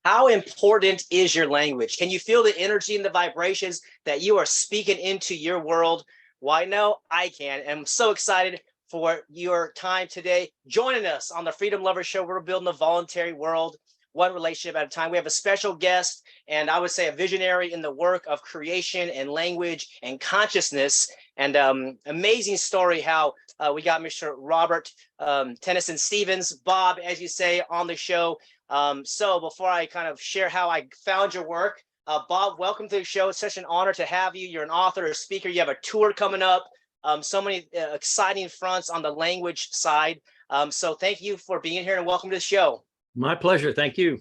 How important is your language? Can you feel the energy and the vibrations that you are speaking into your world? Why, no, I can. And I'm so excited for your time today. Joining us on the Freedom Lovers Show, we're building a voluntary world, one relationship at a time. We have a special guest, and I would say a visionary in the work of creation and language and consciousness. And amazing story how we got Mr. Robert Tennyson Stevens, Bob, as you say, on the show. So before I kind of share how I found your work, Bob, welcome to the show. It's such an honor to have you. You're an author, a speaker. You have a tour coming up. So many exciting fronts on the language side. So thank you for being here and welcome to the show. My pleasure. Thank you.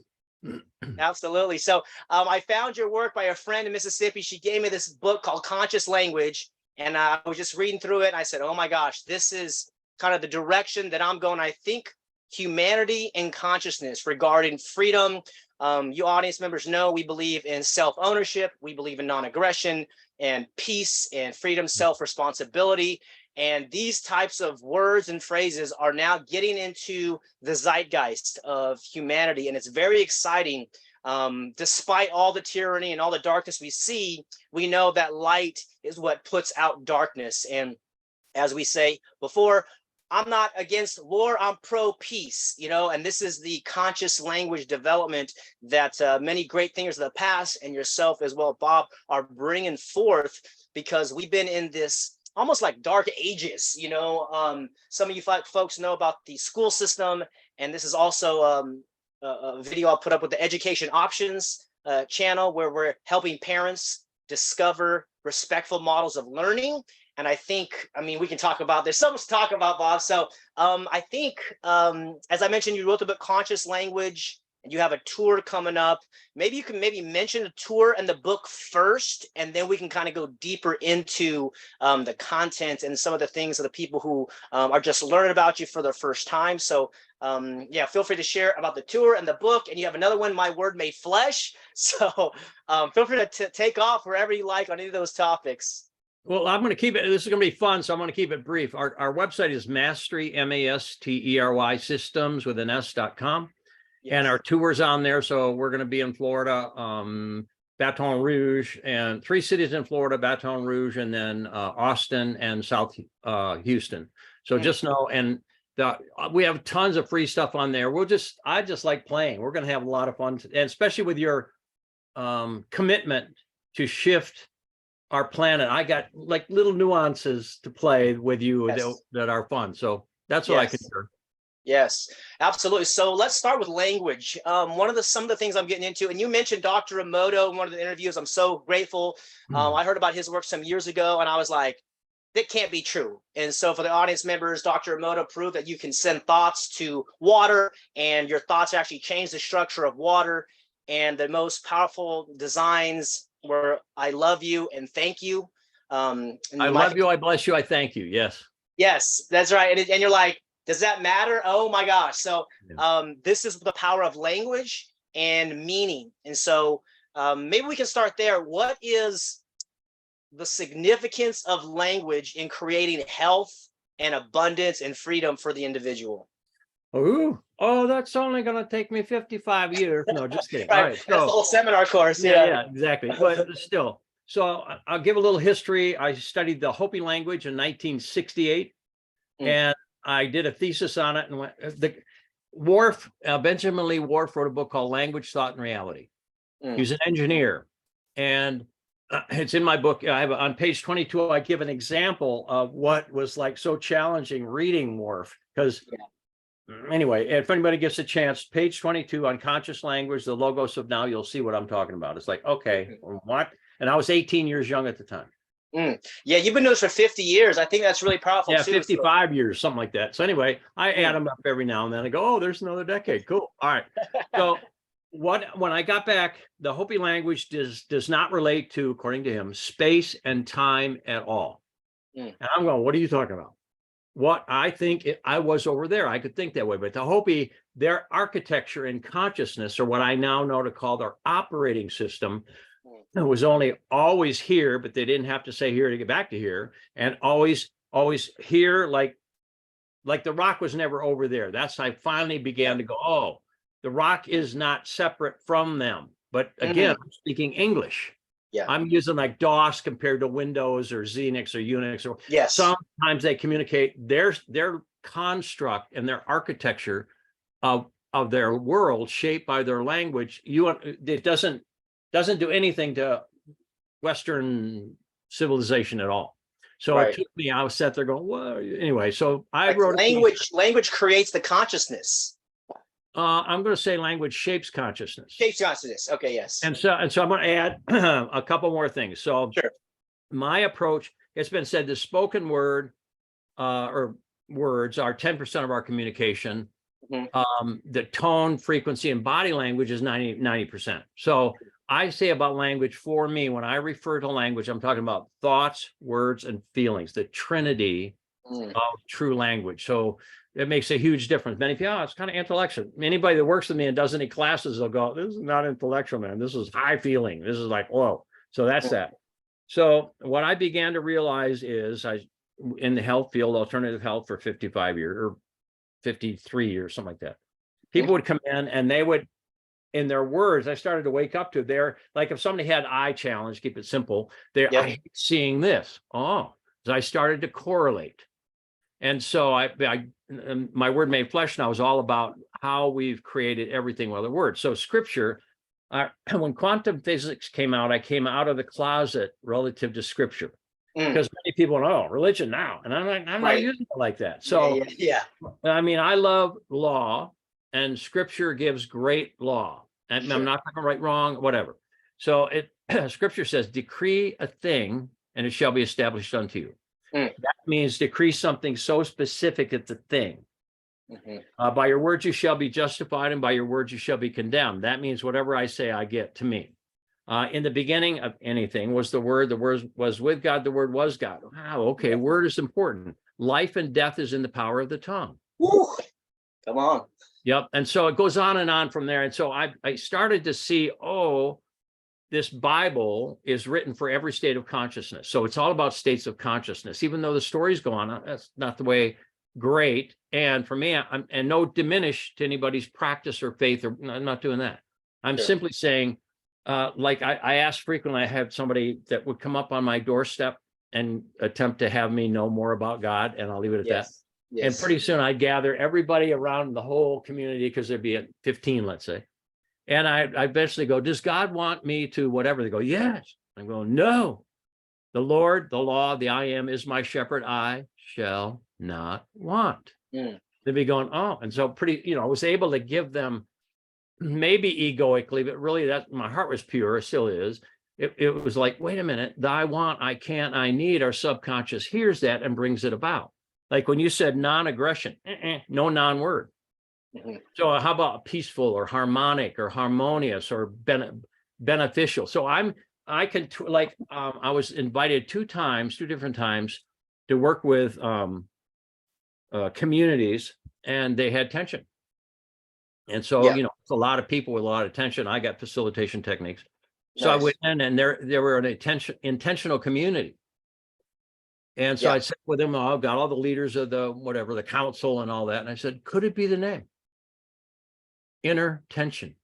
Absolutely. So I found your work by a friend in Mississippi. She gave me this book called Conscious Language. And I was just reading through it. And I said, oh my gosh, this is kind of the direction that I'm going. I think humanity and consciousness regarding freedom. You audience members know we believe in self-ownership. We believe in non-aggression and peace and freedom, self-responsibility. And these types of words and phrases are now getting into the zeitgeist of humanity. And it's very exciting. Despite all the tyranny and all the darkness we see, we know that light is what puts out darkness. And as we say before, I'm not against war, I'm pro-peace, you know, and this is the conscious language development that many great thinkers of the past and yourself as well, Bob, are bringing forth, because we've been in this almost like dark ages, you know. Some of you folks know about the school system, and this is also a video I'll put up with the Education Options channel, where we're helping parents discover respectful models of learning. And I think, I mean, we can talk about, there's so much to talk about, Bob. So I think, as I mentioned, you wrote the book Conscious Language, and you have a tour coming up. Maybe you can mention the tour and the book first, and then we can kind of go deeper into the content and some of the things of the people who are just learning about you for the first time. So yeah, feel free to share about the tour and the book. And you have another one, My Word Made Flesh. So feel free to take off wherever you like on any of those topics. Well, I'm going to keep it. This is going to be fun, so I'm going to keep it brief. Our website is Mastery, MASTERY Systems with an S.com. Yes. And our tour's on there. So we're going to be in Florida, Baton Rouge, and 3 cities in Florida, Baton Rouge, and then Austin and South Houston. So just know, and we have tons of free stuff on there. I just like playing. We're going to have a lot of fun, and especially with your commitment to shift our planet. I got like little nuances to play with you. Yes. that are fun. So that's what I consider. Yes, absolutely. So let's start with language. Some of the things I'm getting into, and you mentioned Dr. Emoto in one of the interviews. I'm so grateful. I heard about his work some years ago, and I was like, that can't be true. And so for the audience members, Dr. Emoto proved that you can send thoughts to water, and your thoughts actually change the structure of water. And the most powerful designs were I love you and thank you. I love you, I bless you, I thank you. Yes. Yes, that's right. And you're like, does that matter? Oh my gosh. So this is the power of language and meaning. And so maybe we can start there. What is the significance of language in creating health and abundance and freedom for the individual? Oh, that's only going to take me 55 years. No, just kidding. Right. All right, that's the whole seminar course. Yeah, exactly. But still, so I'll give a little history. I studied the Hopi language in 1968, and I did a thesis on it. And Benjamin Lee Whorf wrote a book called Language, Thought, and Reality. He's an engineer, and it's in my book. I have on page 22. I give an example of what was like so challenging reading Whorf, because. Anyway, if anybody gets a chance, page 22 on conscious language, the logos of now, you'll see what I'm talking about. It's like, okay, what? And I was 18 years young at the time. Yeah, you've been doing this for 50 years. I think that's really powerful. Yeah, too, 55 years, something like that. So anyway, I add them up every now and then. I go, oh, there's another decade. Cool. All right. So when I got back, the Hopi language does not relate to, according to him, space and time at all. And I'm going, what are you talking about? What I think I was over there, I could think that way, but the Hopi, their architecture and consciousness, or what I now know to call their operating system, it was always here, but they didn't have to say here to get back to here, and always here, like the rock was never over there. That's how I finally began to go, oh, The rock is not separate from them. But again, I'm speaking English. Yeah. I'm using like DOS compared to Windows or Xenix or Unix, or Yes. sometimes they communicate their construct and their architecture of their world shaped by their language. It doesn't do anything to Western civilization at all. So Right. it took me, I was sat there going, well, anyway, so I Like wrote language creates the consciousness. I'm going to say language shapes consciousness. Shapes consciousness. Okay, yes. And so I'm going to add a couple more things. So Sure. My approach, it's been said the spoken word or words are 10% of our communication. The tone, frequency, and body language is 90%. So I say about language, for me, when I refer to language, I'm talking about thoughts, words, and feelings, the trinity of true language. So it makes a huge difference. Many people, it's kind of intellectual. Anybody that works with me and does any classes, they'll go, this is not intellectual, man. This is high feeling. This is like, whoa. So that's that. So what I began to realize is in the health field, alternative health, for 55 years or 53 years, something like that. People would come in and they would, in their words, I started to wake up to their, like if somebody had eye challenge, keep it simple, I hate seeing this. Oh, so I started to correlate. And so my word made flesh now is all about how we've created everything with a word. So scripture, when quantum physics came out, I came out of the closet relative to scripture. Because many people know religion now, and I'm like, I'm not using it like that. So I mean, I love law, and scripture gives great law. And I'm not talking right, wrong, whatever. So scripture says, decree a thing and it shall be established unto you. That means decree something so specific it's a thing. By your words you shall be justified, and by your words you shall be condemned. That means whatever I say, I get to me. In the beginning of anything was the word was with God, the word was God. Wow, okay, word is important. Life and death is in the power of the tongue. Woo. Come on. Yep. And so it goes on and on from there. And so I started to see, this Bible is written for every state of consciousness. So it's all about states of consciousness, even though the stories go on. That's not the way. Great. And for me, and no diminish to anybody's practice or faith, or I'm not doing that. I'm simply saying, like I ask frequently, I have somebody that would come up on my doorstep and attempt to have me know more about God, and I'll leave it at that. Yes. And pretty soon I'd gather everybody around the whole community, because there'd be 15, let's say. And I eventually go, does God want me to whatever? They go, yes. I'm going, no. The Lord, the law, the I am is my shepherd. I shall not want. They'd be going, oh. And so I was able to give them, maybe egoically, but really that my heart was pure, still is. It was like, wait a minute, the I want, I can't, I need, our subconscious hears that and brings it about. Like when you said non-aggression, no non-word. So how about peaceful or harmonic or harmonious or beneficial? So I was invited two different times to work with communities, and they had tension. And so, it's a lot of people with a lot of tension. I got facilitation techniques. So I went in, and they were an intentional community. And so I sat with them, I got all the leaders of the council and all that. And I said, could it be the name? Inner tension,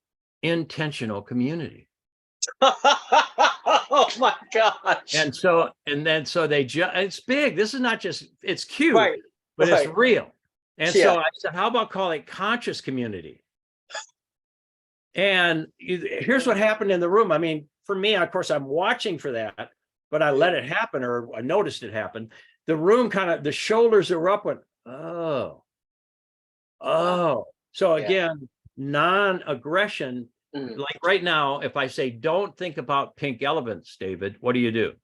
intentional community. Oh my gosh. And so it's big. This is not just, it's cute, but it's real. And so I said, how about calling it conscious community? And here's what happened in the room. I mean, for me, of course, I'm watching for that, but I let it happen, or I noticed it happen. The room the shoulders are up, went, oh. So again, non-aggression, like right now, if I say, don't think about pink elephants, David, what do?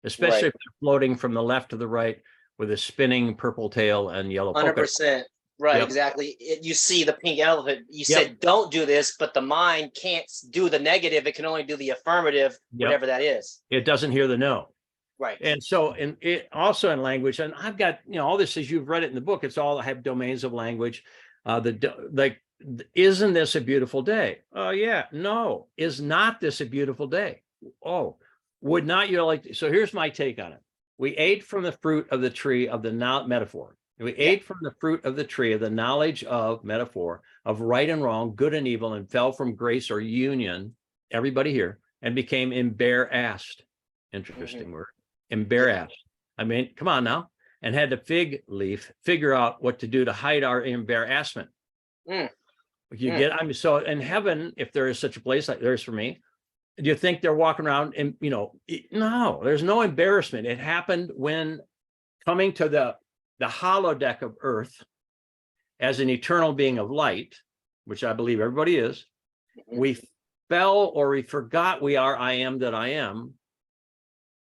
Especially if they're floating from the left to the right with a spinning purple tail and yellow polka. 100%. Right, exactly. You see the pink elephant. You said, don't do this, but the mind can't do the negative. It can only do the affirmative, whatever that is. It doesn't hear the no. Right. And so, it also in language, and I've got, all this, as you've read it in the book, it's all, I have domains of language. Isn't this a beautiful day? Oh yeah. No. Is not this a beautiful day? Oh, would not you like to? So here's my take on it. We ate from the fruit of the tree of the metaphor. We ate from the fruit of the tree of the knowledge of, metaphor, of right and wrong, good and evil, and fell from grace or union, everybody here, and became embarrassed. Interesting word. Embarrassed. I mean, come on now. And had the fig leaf figure out what to do to hide our embarrassment. You get, I mean, so in heaven, if there is such a place like there is for me, do you think they're walking around and, you know, no, there's no embarrassment. It happened when coming to the holodeck of earth as an eternal being of light, which I believe everybody is, we fell or we forgot we are I am that I am,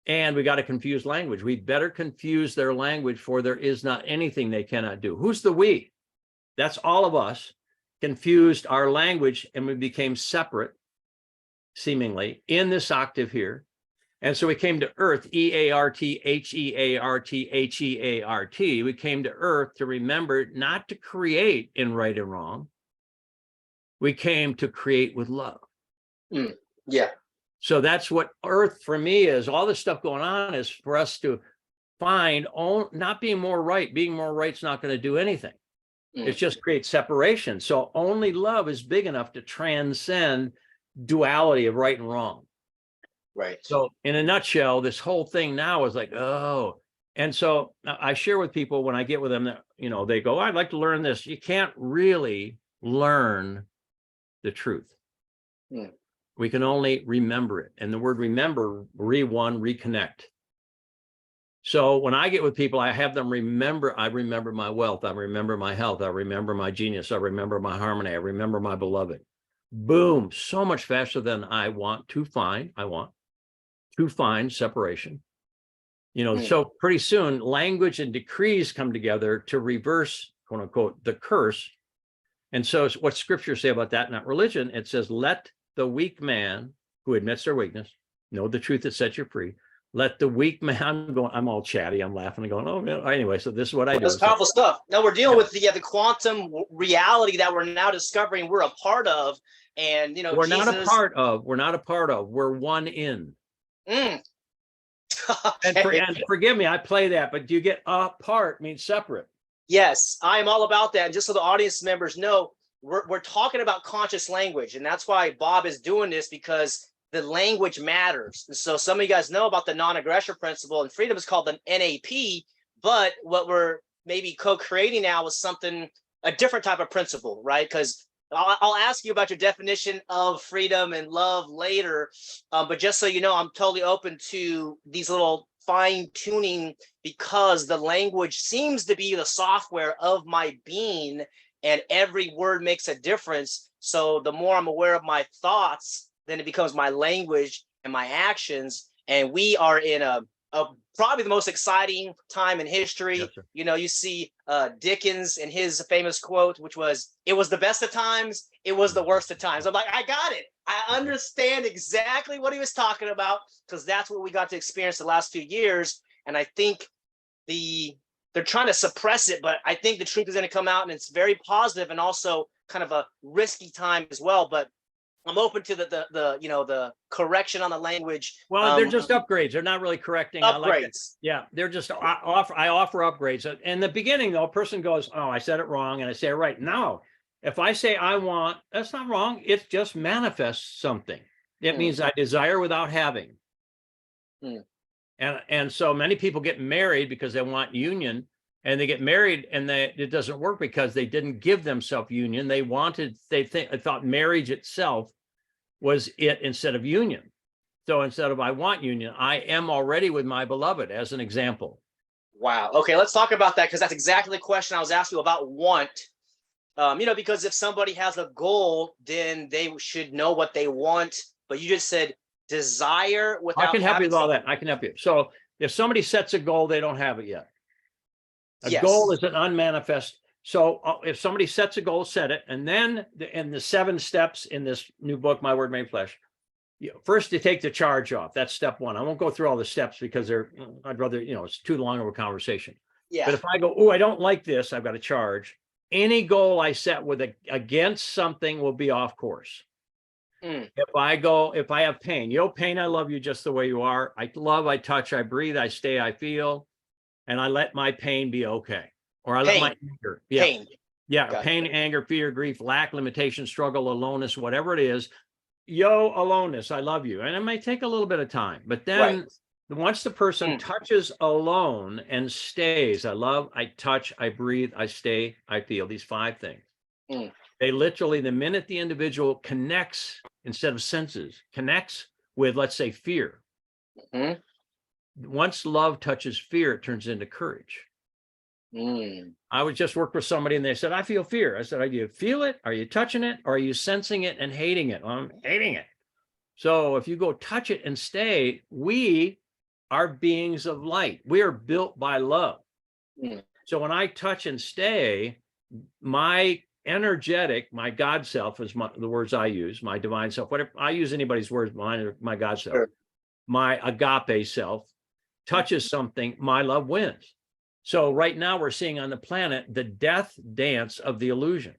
and we got a confused language. We better confuse their language, for there is not anything they cannot do. Who's the we? That's all of us confused our language, and we became separate, seemingly, in this octave here. And so we came to earth, E-A-R-T, H-E-A-R-T, H-E-A-R-T. We came to earth to remember not to create in right and wrong. We came to create with love. Yeah. So that's what earth for me is. All this stuff going on is for us to find, not being more right. Being more right is not going to do anything. It's just create separation. So only love is big enough to transcend duality of right and wrong. Right. So in a nutshell, this whole thing now is like, oh, and so I share with people when I get with them that, you know, they go, I'd like to learn this. You can't really learn the truth. We can only remember it. And the word remember, reconnect. So when I get with people, I have them remember, I remember my wealth. I remember my health. I remember my genius. I remember my harmony. I remember my beloved. Boom, so much faster than I want to find separation. You know, so pretty soon language and decrees come together to reverse, quote unquote, the curse. And so what scriptures say about that, not religion, it says, let the weak man who admits their weakness know the truth that sets you free. Let the weak man, I'm all chatty, I'm laughing and going, oh, man. Anyway, so this is what I do. That's powerful stuff. Now we're dealing with the quantum reality that we're now discovering we're a part of. And, you know, we're not a part of, we're one in. Okay. And forgive me, I play that, but do you get a part means separate? Yes, I am all about that. And just so the audience members know, we're talking about conscious language. And that's why Bob is doing this, because the language matters. And so some of you guys know about the non-aggression principle, and freedom is called the NAP, but what we're maybe co-creating now is something, a different type of principle, right? Because I'll ask you about your definition of freedom and love later. But just so you know, I'm totally open to these little fine tuning, because the language seems to be the software of my being, and every word makes a difference. So the more I'm aware of my thoughts, then it becomes my language and my actions. And we are in a probably the most exciting time in history. Yes, you know, you see Dickens and his famous quote, which was, it was the best of times, it was the worst of times. I'm like, I got it. I understand exactly what he was talking about, because that's what we got to experience the last few years. And I think they're trying to suppress it, but I think the truth is going to come out, and it's very positive and also kind of a risky time as well. But I'm open to the correction on the language. Well, they're just upgrades. They're not really correcting. Upgrades. I like it. Yeah, they're just I offer upgrades. In the beginning, though, a person goes, "Oh, I said it wrong," and I say it right. No, if I say I want, that's not wrong. It just manifests something. It means I desire without having. And so many people get married because they want union, and they get married and it doesn't work because they didn't give themselves union. They thought marriage itself was it instead of union. So instead of I want union, I am already with my beloved, as an example. Wow. Okay, let's talk about that, because that's exactly the question I was asking you about want. You know, because if somebody has a goal, then they should know what they want. But you just said desire without. I can help you with all that. I can help you. So if somebody sets a goal, they don't have it yet. A goal is an unmanifest. So if somebody sets a goal, set it. And then in the 7 steps in this new book, My Word Made Flesh, first you take the charge off. That's step 1. I won't go through all the steps because I'd rather, it's too long of a conversation. Yeah. But if I go, oh, I don't like this, I've got a charge. Any goal I set against something will be off course. If I have pain, pain, I love you just the way you are. I touch, I breathe, I stay, I feel. And I let my pain be okay. or I let my anger. Yeah. Pain. Yeah. Got Pain, anger, fear, grief, lack, limitation, struggle, aloneness, whatever it is. Yo, aloneness, I love you. And it may take a little bit of time, but Right. then once the person touches alone and stays, I touch, I breathe, I stay, I feel, these 5 things. They literally, the minute the individual connects, instead of senses, connects with, let's say, fear. Once love touches fear, it turns into courage. I would just work with somebody and they said, I feel fear. I said, are you feel it? Are you touching it? Or are you sensing it and hating it? Well, I'm hating it. So if you go touch it and stay, we are beings of light. We are built by love. So when I touch and stay, my energetic, my God self is the words I use, my divine self, whatever I use anybody's words, my God self, my agape self touches something, my love wins. So right now we're seeing on the planet the death dance of the illusion.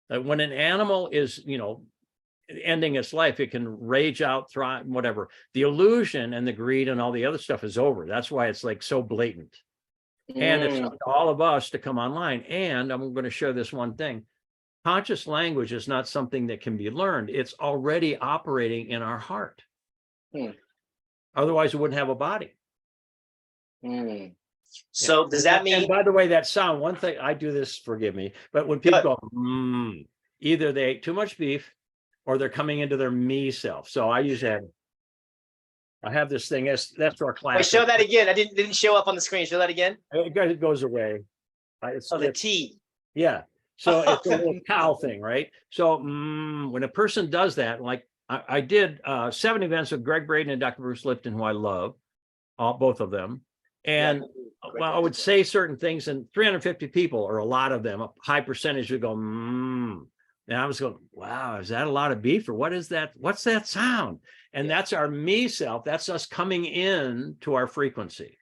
That when an animal is, ending its life, it can rage out, thrive, whatever. The illusion and the greed and all the other stuff is over. That's why it's like so blatant. And it's up to all of us to come online. And I'm going to share this one thing. Conscious language is not something that can be learned. It's already operating in our heart. Otherwise, it wouldn't have a body. So does that mean? And by the way, that sound, one thing, I do this, forgive me, but when people go, either they ate too much beef or they're coming into their me self. So I usually have this thing, that's our class. Wait, show that again. I didn't show up on the screen. Show that again. It goes away. The T. Yeah. So it's a little cow thing, right? So when a person does that, like I did 7 events with Greg Braden and Dr. Bruce Lipton, who I love, both of them. And well, I would say certain things, and 350 people, or a lot of them, a high percentage would go, and I was going, wow, is that a lot of beef, or what is that? What's that sound? And that's our me self. That's us coming in to our frequency.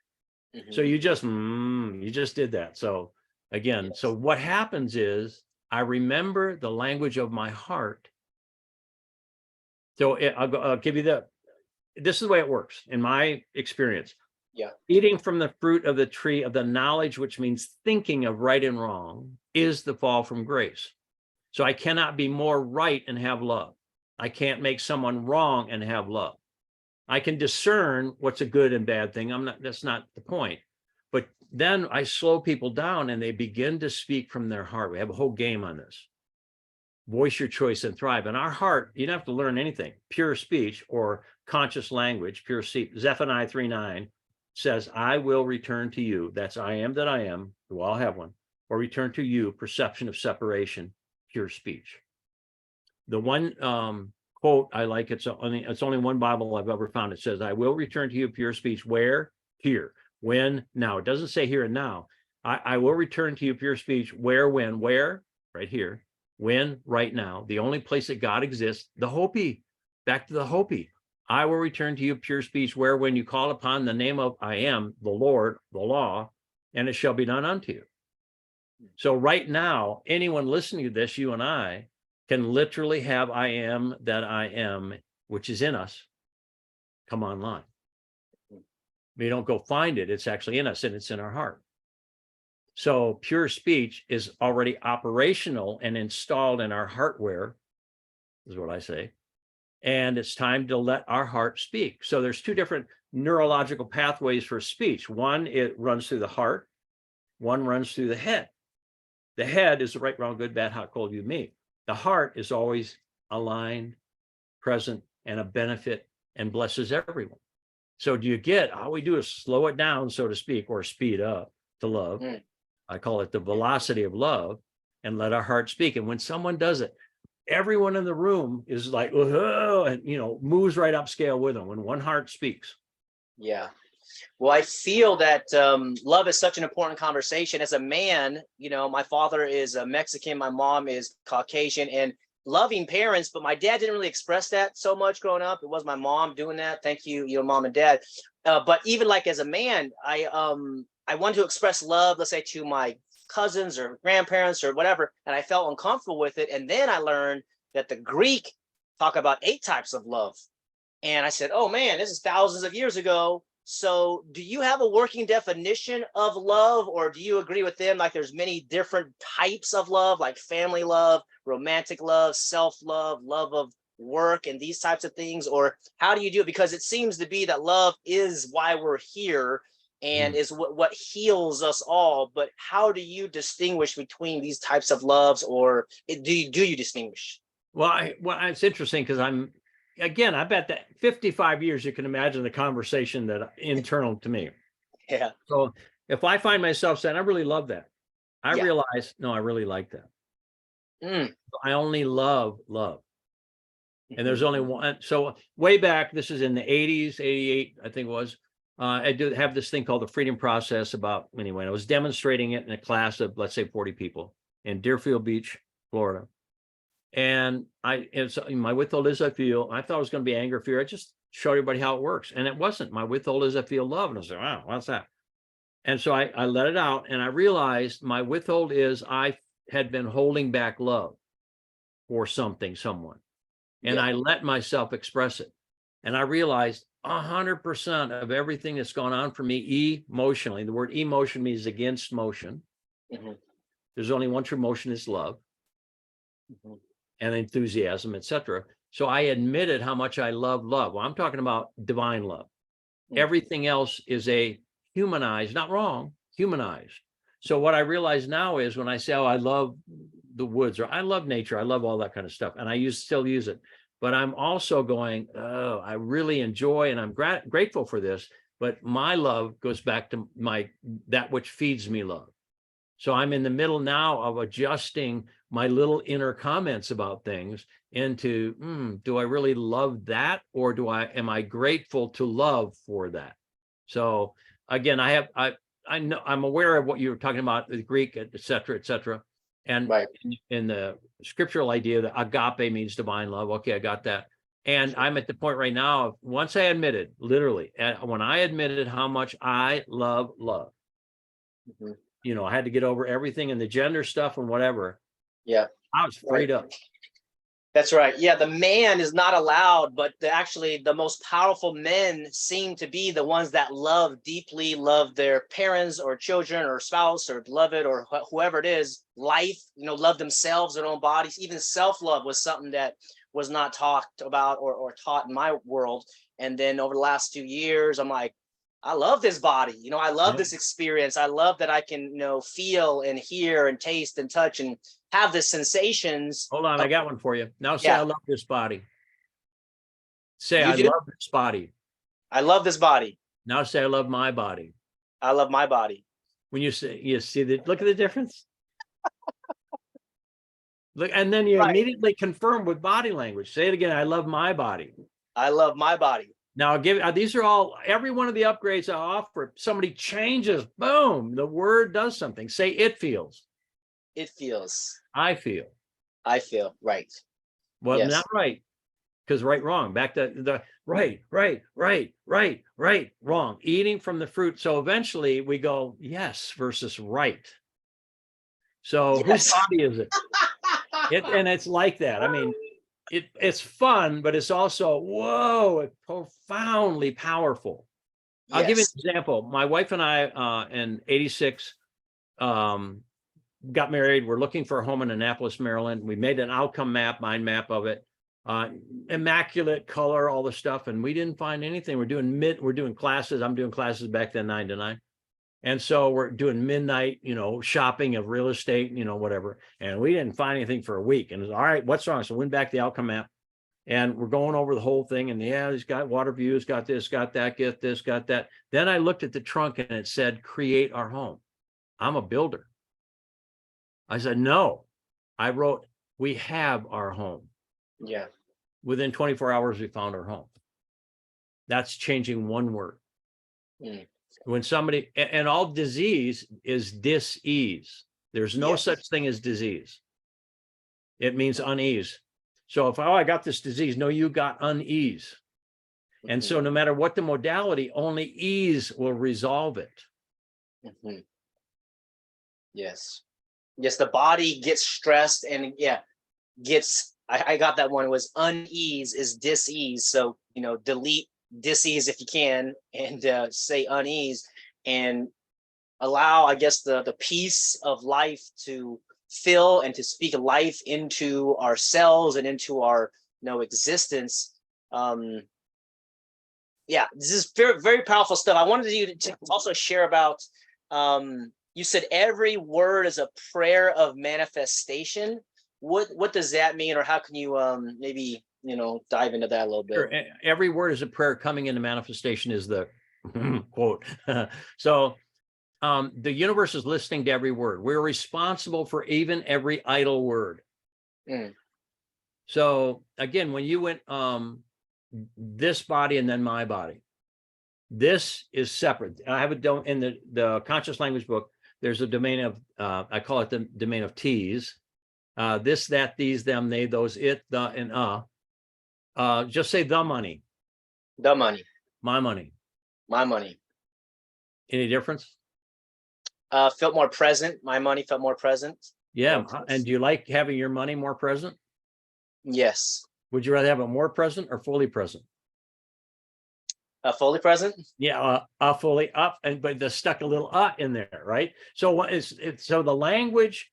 So you just did that. So again, so what happens is I remember the language of my heart. So I'll give you this is the way it works in my experience. Eating from the fruit of the tree of the knowledge, which means thinking of right and wrong, is the fall from grace. So I cannot be more right and have love. I can't make someone wrong and have love. I can discern what's a good and bad thing. That's not the point. But then I slow people down and they begin to speak from their heart. We have a whole game on this. Voice your choice and thrive. And our heart, you don't have to learn anything. Pure speech or conscious language, pure speech. Zephaniah 3:9 says, I will return to you. That's I am that I am. Do I'll have one. Or return to you, perception of separation, pure speech. The one quote I like, it's only one Bible I've ever found. It says, I will return to you, pure speech. Where? Here. When? Now. It doesn't say here and now. I will return to you, pure speech. Where? When? Where? Right here. When? Right now. The only place that God exists, the Hopi. Back to the Hopi. I will return to you, pure speech, where when you call upon the name of I am, the Lord, the law, and it shall be done unto you. So right now, anyone listening to this, you and I, can literally have I am that I am, which is in us, come online. We don't go find it. It's actually in us and it's in our heart. So pure speech is already operational and installed in our hardware, is what I say. And it's time to let our heart speak. So there's 2 different neurological pathways for speech. One, it runs through the heart. One runs through the head. The head is the right, wrong, good, bad, hot, cold, you, me. The heart is always aligned, present, and a benefit, and blesses everyone. So do you get, all we do is slow it down, so to speak, or speed up to love. I call it the velocity of love, and let our heart speak. And when someone does it, everyone in the room is like, oh, and moves right upscale with them when one heart speaks. Yeah. Well, I feel that love is such an important conversation. As a man, my father is a Mexican, my mom is Caucasian, and loving parents, but my dad didn't really express that so much growing up. It was my mom doing that. Thank you, mom and dad. But even like as a man, I wanted to express love, let's say to my cousins or grandparents or whatever, and I felt uncomfortable with it. And then I learned that the Greek talk about 8 types of love. And I said, oh man, this is thousands of years ago. So do you have a working definition of love, or do you agree with them? Like there's many different types of love, like family love, romantic love, self-love, love of work, and these types of things, or how do you do it? Because it seems to be that love is why we're here and Mm. is what heals us all. But how do you distinguish between these types of loves, or do you distinguish? Well, it's interesting because I bet that 55 years, you can imagine the conversation that internal to me. Yeah. So if I find myself saying, I really love that, I Yeah. realize, no, I really like that. Mm. I only love love. And there's Mhm. only one. So way back, this is in the 80s, 88, I think it was. I do have this thing called the freedom process anyway, I was demonstrating it in a class of, let's say, 40 people in Deerfield Beach, Florida. And my withhold is I feel. I thought it was going to be anger, fear. I just showed everybody how it works. And it wasn't. My withhold is I feel love. And I said, wow, what's that? And so I let it out and I realized my withhold is I had been holding back love for someone. And Yeah. I let myself express it. And I realized 100% of everything that's gone on for me emotionally, the word emotion means against motion. Mhm. There's only one true motion, is love Mhm. and enthusiasm, etc. So I admitted how much I love love. Well, I'm talking about divine love. Mhm. Everything else is a humanized, not wrong, humanized. So what I realize now is when I say, oh, I love the woods, or I love nature, I love all that kind of stuff, and I still use it. But I'm also going, oh, I really enjoy and I'm grateful for this. But my love goes back to that which feeds me love. So I'm in the middle now of adjusting my little inner comments about things into, do I really love that? Or am I grateful to love for that? So again, I know I'm aware of what you were talking about, the Greek, et cetera, et cetera. And Right. in the scriptural idea that agape means divine love. Okay, I got that. And Sure. I'm at the point right now of once I admitted, literally, when I admitted how much I love love, Mhm. I had to get over everything and the gender stuff and whatever. Yeah. I was Right. freed up. That's right. Yeah, the man is not allowed, but actually the most powerful men seem to be the ones that love deeply, love their parents or children or spouse or beloved or whoever it is, life, love themselves, their own bodies. Even self-love was something that was not talked about or taught in my world. And then over the last 2 years, I'm like, I love this body. I love Yeah. this experience. I love that I can, feel and hear and taste and touch and have the sensations. Hold on, I got one for you. Now say Yeah, I love this body. Say you I do. love this body. I love this body. Now say I love my body. I love my body. When you see look at the difference. Look, and then you Right. immediately confirm with body language. Say it again. I love my body. I love my body. Now these are every one of the upgrades I offer. Somebody changes, boom, the word does something. Say it feels. It feels. I feel. I feel. Right. Well, not Yes. right. Because right, wrong, back to the right, wrong, eating from the fruit. So eventually we go, yes, versus right. So whose Yes. body is it? And it's like that. I mean, it's fun, but it's also, whoa, it's profoundly powerful. I'll give you an Yes. example. My wife and I, in 86, got married. We're looking for a home in Annapolis, Maryland. We made an outcome mind map of it. Immaculate color, all the stuff, and we didn't find anything. We're doing classes. I'm doing classes back then, 9 to 9. And so we're doing midnight, shopping of real estate, whatever. And we didn't find anything for a week. And it was, all right, what's wrong? So we went back to the outcome map and we're going over the whole thing. And yeah, he's got water views, got this, got that, get this, got that. Then I looked at the trunk and it said, create our home. I'm a builder. I said, no. I wrote, we have our home. Yeah. Within 24 hours, we found our home. That's changing one word. Mm. When somebody, and all disease is dis-ease. There's no Yes. such thing as disease. It means unease. So if, I got this disease, no, you got unease. And so no matter what the modality, only ease will resolve it. Mm-hmm. Yes. Yes. The body gets stressed and gets, I got that one. It was unease is dis-ease. So, delete dis-ease if you can, and say unease, and allow, I guess, the peace of life to fill and to speak life into ourselves and into our existence. Yeah, this is very, very powerful stuff. I wanted you to also share about, you said every word is a prayer of manifestation. What does that mean, or how can you maybe dive into that a little bit? Sure. Every word is a prayer coming into manifestation is the quote. So the universe is listening to every word. We're responsible for even every idle word. Mm. So again, when you went this body and then my body, this is separate. I have a in the conscious language book. There's a domain of I call it the domain of T's. This, that, these, them, they, those, it, the, and just say the money. The money. My money. My money. Any difference? Felt more present. My money felt more present. Yeah. And do you like having your money more present? Yes. Would you rather have it more present or fully present? Fully present? Yeah, fully up, but there's stuck a little in there, right? So what is it? So the language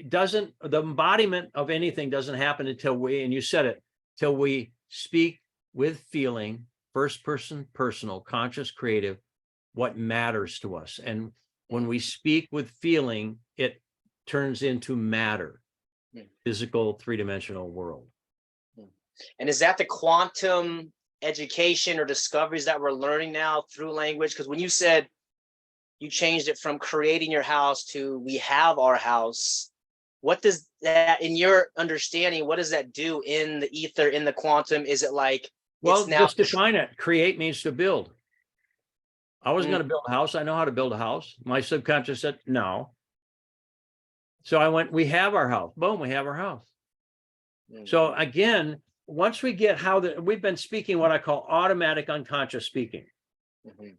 doesn't, the embodiment of anything doesn't happen until we, and you said it, till we speak with feeling, first person, personal, conscious, creative, what matters to us. And when we speak with feeling, it turns into matter, physical, three-dimensional world. And is that the quantum education or discoveries that we're learning now through language? Because when you said you changed it from creating your house to we have our house, what does that, in your understanding, what does that do in the ether, in the quantum? Is it like, well, it's now just define it. Create means to build. I wasn't going to build a house. I know how to build a house. My subconscious said no. So I went, we have our house. Boom, we have our house. So again, once we get we've been speaking what I call automatic unconscious speaking.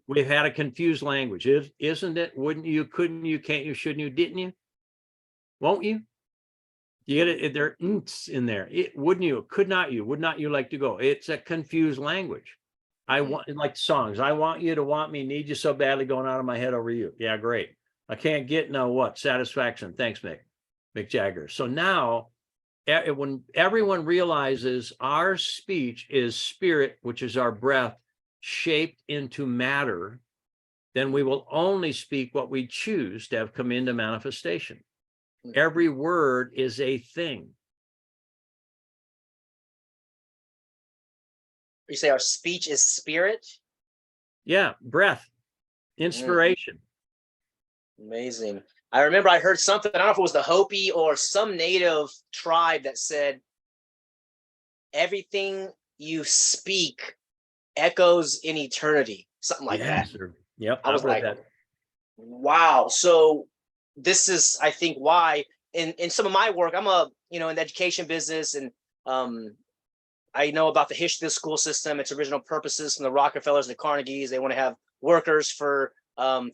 We've had a confused language. Isn't it? Wouldn't you? Couldn't you? Can't you? Shouldn't you? Didn't you? Won't you? You get it? There in there. Wouldn't you? Could not you? Would not you like to go? It's a confused language. I want, like songs. I want you to want me, need you so badly, going out of my head over you. Yeah, great. I can't get no what? Satisfaction. Thanks, Mick Jagger. So now, when everyone realizes our speech is spirit, which is our breath, shaped into matter, then we will only speak what we choose to have come into manifestation. Every word is a thing. You say our speech is spirit? Yeah, breath, inspiration. Amazing. I remember I heard something, I don't know if it was the Hopi or some native tribe that said, everything you speak echoes in eternity. Something like that. Sir. Yep. I was like, that. Wow. So this is, I think, why in some of my work, I'm in the education business, and I know about the history of the school system, its original purposes from the Rockefellers and the Carnegies. They want to have workers for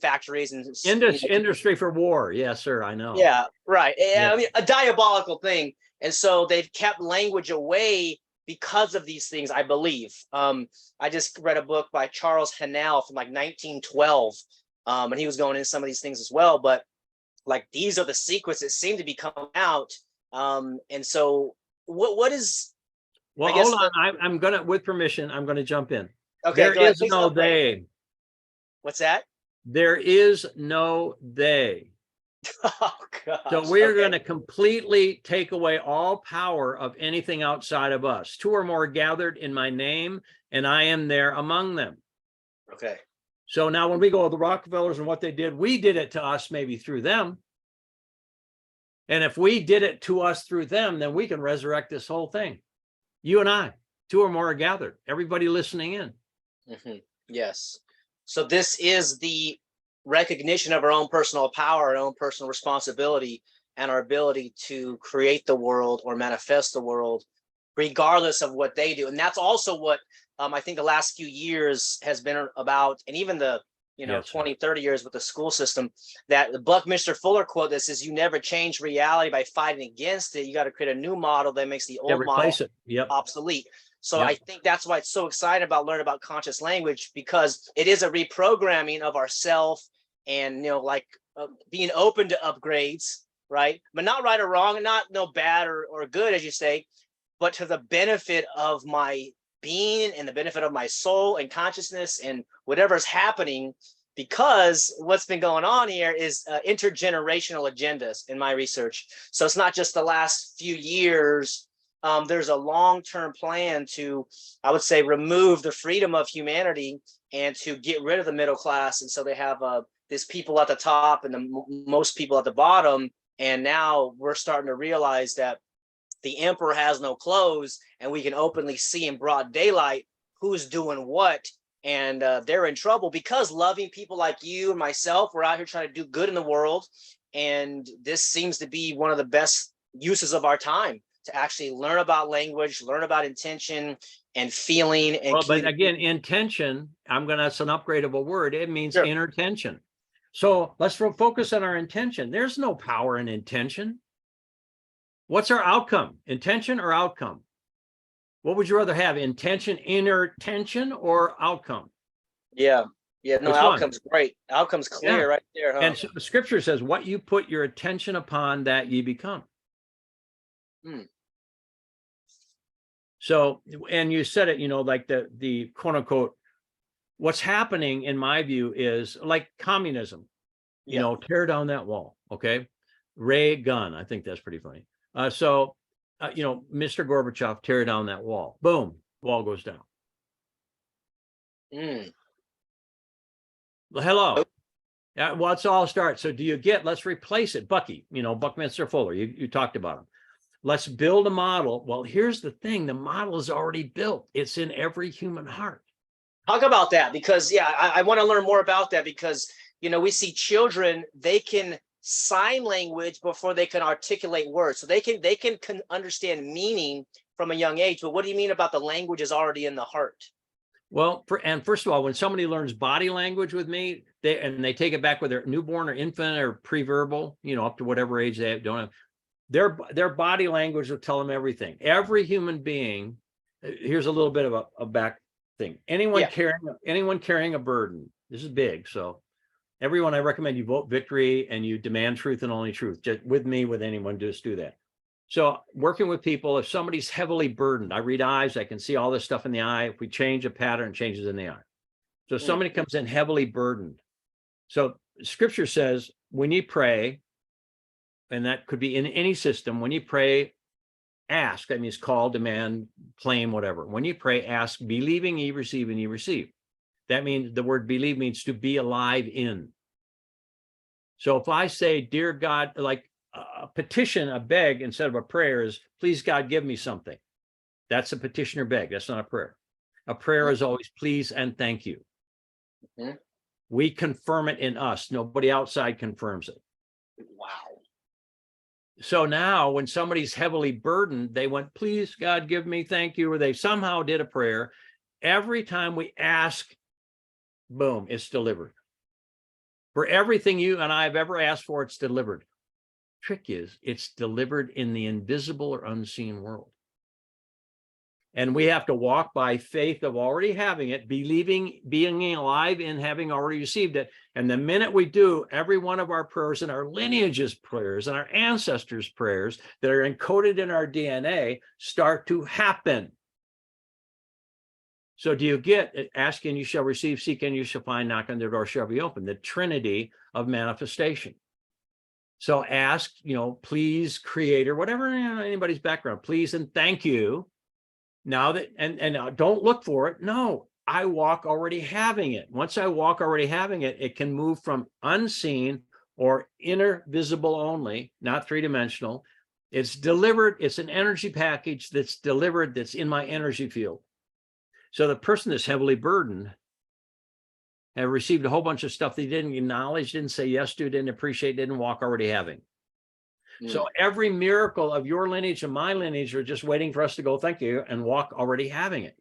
factories and industry for war. Yes, sir. I know. Yeah, right. Yeah. I mean, a diabolical thing. And so they've kept language away because of these things, I believe. I just read a book by Charles Hannell from like 1912, and he was going into some of these things as well. But like, these are the secrets that seem to be coming out. And so what is? Well, hold on. I'm gonna, with permission, I'm gonna jump in. Okay. There is no they. What's that? There is no they. Oh, gosh. So we're going to completely take away all power of anything outside of us. Two or more gathered in my name, and I am there among them. Okay. So now when we go to the Rockefellers and what they did, we did it to us, maybe through them. And if we did it to us through them, then we can resurrect this whole thing. You and I, two or more are gathered, everybody listening in. Yes. So this is the recognition of our own personal power, our own personal responsibility, and our ability to create the world or manifest the world, regardless of what they do. And that's also what I think the last few years has been about, and even the 20, 30 years with the school system, that the Buckminster Fuller quote that says, you never change reality by fighting against it. You got to create a new model that makes the old model obsolete. So Yep. I think that's why it's so exciting about learning about conscious language, because it is a reprogramming of ourself, and like being open to upgrades, right? But not right or wrong, and not no bad or good, as you say, but to the benefit of my being and the benefit of my soul and consciousness and whatever's happening. Because what's been going on here is intergenerational agendas in my research. So it's not just the last few years. There's a long-term plan to, I would say, remove the freedom of humanity and to get rid of the middle class. And so they have these people at the top and most people at the bottom. And now we're starting to realize that the emperor has no clothes, and we can openly see in broad daylight who's doing what. And they're in trouble because loving people like you and myself, we're out here trying to do good in the world. And this seems to be one of the best uses of our time, to actually learn about language, learn about intention and feeling. And well, but again, intention, that's an upgradable word. It means Sure. inner tension. So let's focus on our intention. There's no power in intention. What's our outcome? Intention or outcome? What would you rather have? Intention, inner tension, or outcome? Yeah. No, Which outcome's one? great. Outcome's clear. Yeah. Right there, huh? And so the scripture says, what you put your attention upon, that ye become. So, and you said it, like the quote unquote, what's happening in my view is like communism, tear down that wall. Okay. Ray gun. I think that's pretty funny. So, Mr. Gorbachev, tear down that wall. Boom. Wall goes down. Well, hello. Yeah, well, it's all start. So do you get, let's replace it. Bucky, Buckminster Fuller, you talked about him. Let's build a model. Well, here's the thing. The model is already built. It's in every human heart. Talk about that, because I want to learn more about that, because, we see children, they can sign language before they can articulate words. So they can understand meaning from a young age. But what do you mean about the language is already in the heart? Well, and first of all, when somebody learns body language with me, they take it back with their newborn or infant or pre-verbal, up to whatever age they don't have, their body language will tell them everything. Every human being, here's a little bit of a back thing. Anyone carrying a burden, this is big. So everyone, I recommend you vote victory and you demand truth and only truth. Just with me, with anyone, just do that. So working with people, if somebody's heavily burdened, I read eyes, I can see all this stuff in the eye. If we change a pattern, it changes in the eye. So if somebody comes in heavily burdened. So scripture says, when you pray, and that could be in any system, when you pray, ask, that means call, demand, claim, whatever. When you pray, ask, believing ye receive and ye receive. That means the word believe means to be alive in. So if I say, dear God, like a petition, a beg instead of a prayer is, please God, give me something. That's a petition or beg. That's not a prayer. A prayer is always please and thank you. We confirm it in us. Nobody outside confirms it. Wow. So now when somebody's heavily burdened, they went, please God, give me, thank you, or they somehow did a prayer. Every time we ask, boom, it's delivered. For everything you and I have ever asked for, it's delivered. Trick is, it's delivered in the invisible or unseen world. And we have to walk by faith of already having it, believing, being alive in having already received it. And the minute we do, every one of our prayers and our lineage's prayers and our ancestors' prayers that are encoded in our DNA start to happen. So do you get it? Ask and you shall receive, seek and you shall find, knock on the door shall be open, the Trinity of manifestation. So ask, please, creator, whatever, anybody's background, please and thank you. Now that, and don't look for it. No, I walk already having it. Once I walk already having it, it can move from unseen or inner visible only, not three-dimensional. It's delivered. It's an energy package that's delivered, that's in my energy field. So the person that's heavily burdened have received a whole bunch of stuff they didn't acknowledge, didn't say yes to, didn't appreciate, didn't walk already having. So every miracle of your lineage and my lineage are just waiting for us to go, thank you, and walk already having it.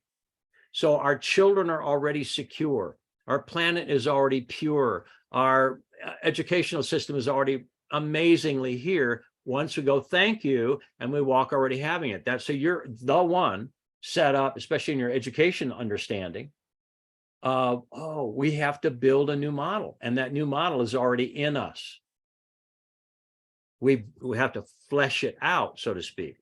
So our children are already secure. Our planet is already pure. Our educational system is already amazingly here. Once we go, thank you, and we walk already having it. So you're the one. set up, especially in your education understanding, of, oh, we have to build a new model, and that new model is already in us. We have to flesh it out, so to speak.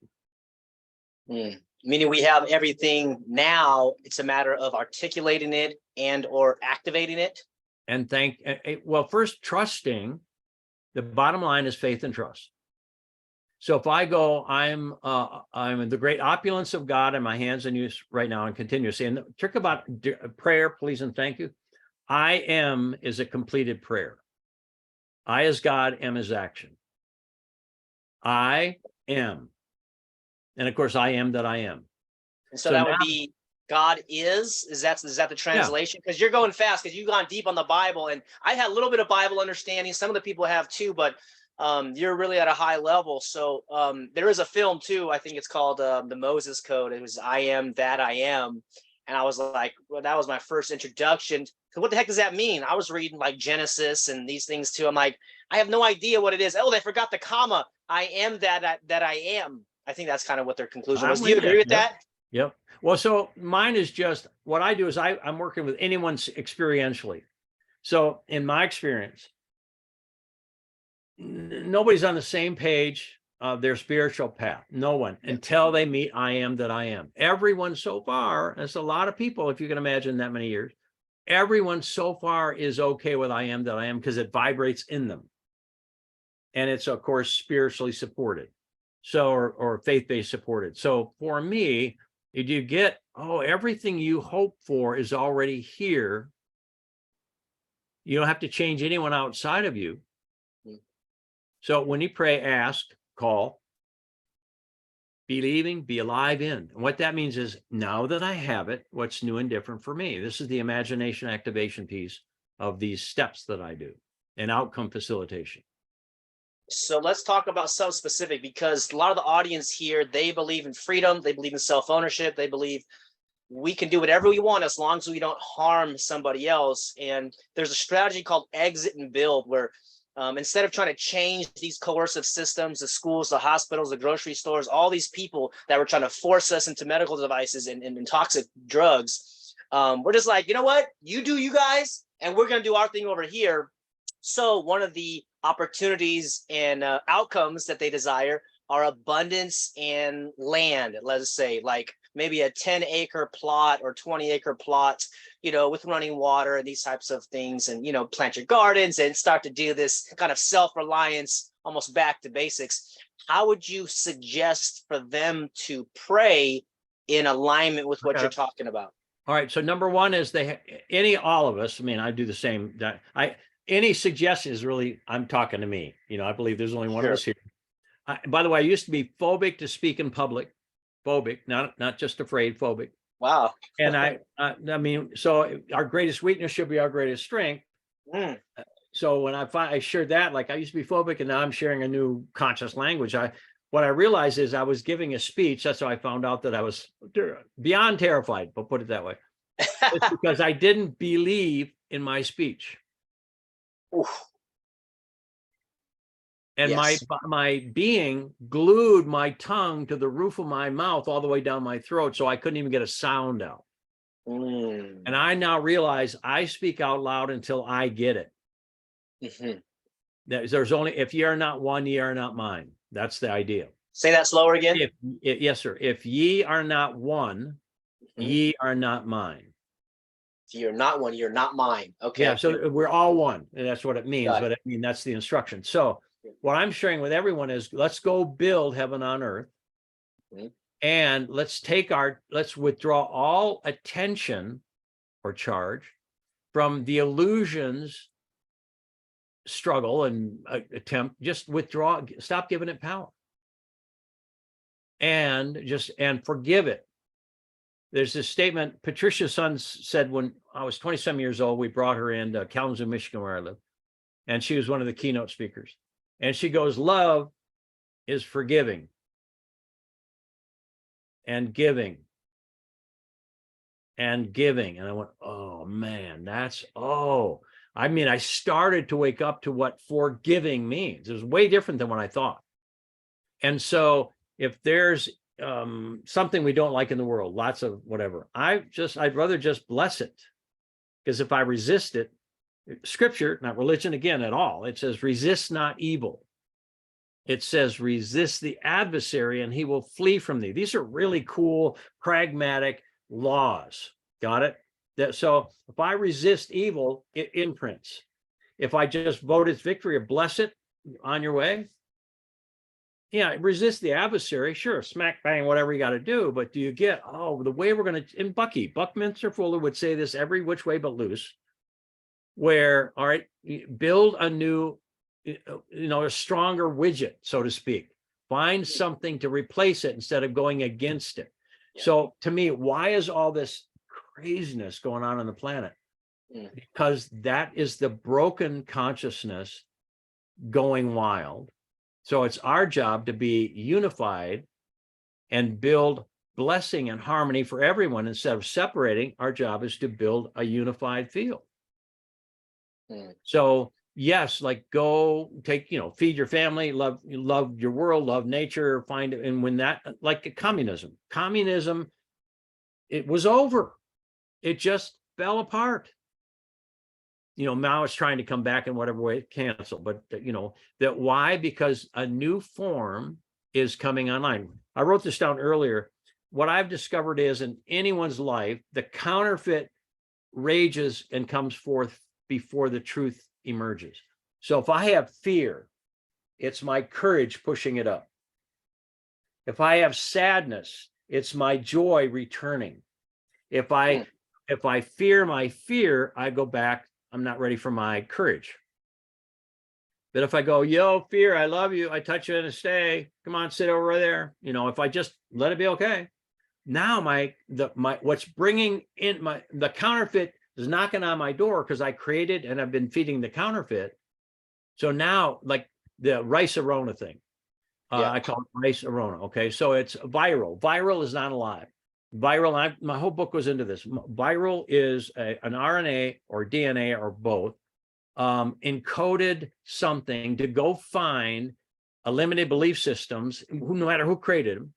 Meaning we have everything now. It's a matter of articulating it and or activating it. And well, first, trusting. The bottom line is faith and trust. So if I go, I'm in the great opulence of God, and my hands in use right now and continuously. And the trick about prayer, please and thank you, I am is a completed prayer. I as God am as action. I am. And of course, I am that I am. And so that would be God is that the translation? Because you're going fast, because you've gone deep on the Bible, and I had a little bit of Bible understanding. Some of the people have too, but you're really at a high level. So there is a film too. I think it's called The Moses Code. It was I am that I am. And I was like, well, that was my first introduction. What the heck does that mean? I was reading like Genesis and these things too. I'm like, I have no idea what it is. Oh, they forgot the comma. I am that I am. I think that's kind of what their conclusion was. Do you agree with that? Yep. Well, so mine is just, what I do is I'm working with anyone experientially. So in my experience, nobody's on the same page of their spiritual path. No one, until they meet I am that I am. Everyone so far, that's a lot of people, if you can imagine that many years, everyone so far is okay with I am that I am because it vibrates in them. And it's, of course, spiritually supported. So, or faith-based supported. So for me, if you get, oh, everything you hope for is already here, you don't have to change anyone outside of you. So when you pray, ask, call, believing, be alive in. And what that means is, now that I have it, what's new and different for me? This is the imagination activation piece of these steps that I do, and outcome facilitation. So let's talk about something specific, because a lot of the audience here, they believe in freedom. They believe in self-ownership. They believe we can do whatever we want as long as we don't harm somebody else. And there's a strategy called exit and build, where instead of trying to change these coercive systems, the schools, the hospitals, the grocery stores, all these people that were trying to force us into medical devices and toxic drugs, we're just like, you know what? You do you guys, and we're going to do our thing over here. So one of the opportunities and outcomes that they desire are abundance and land, let's say, like maybe a 10-acre plot or 20-acre plot, you know, with running water and these types of things, and, you know, plant your gardens and start to do this kind of self-reliance, almost back to basics. How would you suggest for them to pray in alignment with what you're talking about? All right. So number one is all of us, I mean, I do the same. Any suggestion is really, I'm talking to me. You know, I believe there's only one of us here. By the way, I used to be phobic to speak in public. Phobic, not just afraid, phobic. Wow. And I mean, so our greatest weakness should be our greatest strength. So when I shared that, like I used to be phobic, and now I'm sharing a new conscious language. What I realized is I was giving a speech. That's how I found out that I was beyond terrified, but put it that way. It's because I didn't believe in my speech. Oof. And my being glued my tongue to the roof of my mouth all the way down my throat, so I couldn't even get a sound out. And I now realize I speak out loud until I get it. There's only, if ye are not one, ye are not mine. That's the idea. Say that slower again. Yes, sir. If ye are not one, ye are not mine. If you're not one, you're not mine. Okay. Yeah, so we're all one, and that's what it means. But I mean, that's the instruction. So what I'm sharing with everyone is, let's go build heaven on earth. And let's withdraw all attention or charge from the illusions, struggle and attempt. Just withdraw, stop giving it power. And forgive it. There's this statement Patricia's son said when I was 27 years old. We brought her into Kalamazoo, Michigan, where I live, and she was one of the keynote speakers. And she goes, love is forgiving and giving and giving. And I went, oh man, I mean, I started to wake up to what forgiving means. It was way different than what I thought. And so if there's something we don't like in the world, lots of whatever. I'd rather just bless it. Because if I resist it, scripture, not religion again at all, it says, resist not evil. It says, resist the adversary and he will flee from thee. These are really cool, pragmatic laws. Got it? So if I resist evil, it imprints. If I just vote its victory or bless it, on your way. Yeah, resist the adversary, sure, smack bang, whatever you got to do. But do you get, the way we're going to, and Buckminster Fuller would say this every which way but loose, where, all right, build a new, a stronger widget, so to speak. Find something to replace it instead of going against it. Yeah. So to me, why is all this craziness going on the planet? Because that is the broken consciousness going wild. So it's our job to be unified and build blessing and harmony for everyone. Instead of separating, our job is to build a unified field. So yes, like go take, feed your family, love your world, love nature, find it. And when that, like communism, it was over. It just fell apart. Mao is trying to come back in whatever way, cancel, but that why? Because a new form is coming online. I wrote this down earlier. What I've discovered is in anyone's life, the counterfeit rages and comes forth before the truth emerges. So if I have fear, it's my courage pushing it up. If I have sadness, it's my joy returning. If I fear my fear, I go back. I'm not ready for my courage. But if I go, yo, fear, I love you, I touch you and stay, come on, sit over there. If I just let it be okay. Now what's bringing in the counterfeit is knocking on my door because I created and I've been feeding the counterfeit. So now, like the rice arona thing, I call it rice arona. Okay, so it's viral. Viral is not alive. Viral, my whole book goes into this. Viral is an RNA or DNA or both encoded something to go find a limited belief systems, no matter who created them.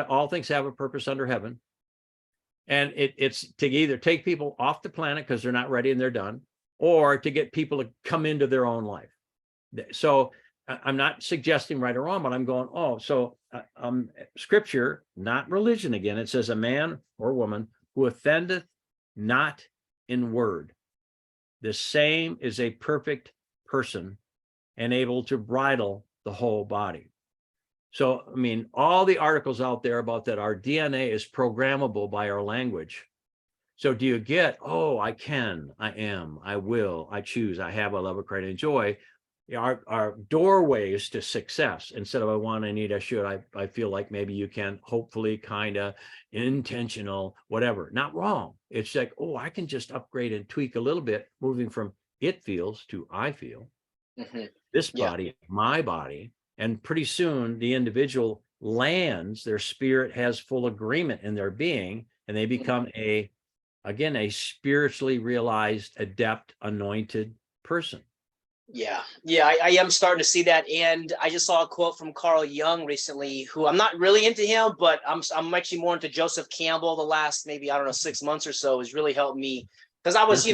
All things have a purpose under heaven. And it's to either take people off the planet because they're not ready and they're done, or to get people to come into their own life. So I'm not suggesting right or wrong, but I'm going, scripture, not religion again. It says a man or woman who offendeth not in word. The same is a perfect person and able to bridle the whole body. So, all the articles out there about that, our DNA is programmable by our language. So do you get, I can, I am, I will, I choose, I have, I love, I create, I enjoy. Our doorways to success instead of I want, I need, I should, I feel like maybe you can, hopefully, kind of intentional, whatever. Not wrong. It's like, I can just upgrade and tweak a little bit, moving from it feels to I feel. This body, my body. And pretty soon the individual lands, their spirit has full agreement in their being, and they become a spiritually realized, adept, anointed person. I am starting to see that. And I just saw a quote from Carl Jung recently, who I'm not really into him, but I'm actually more into Joseph Campbell. The last maybe 6 months or so has really helped me, because I was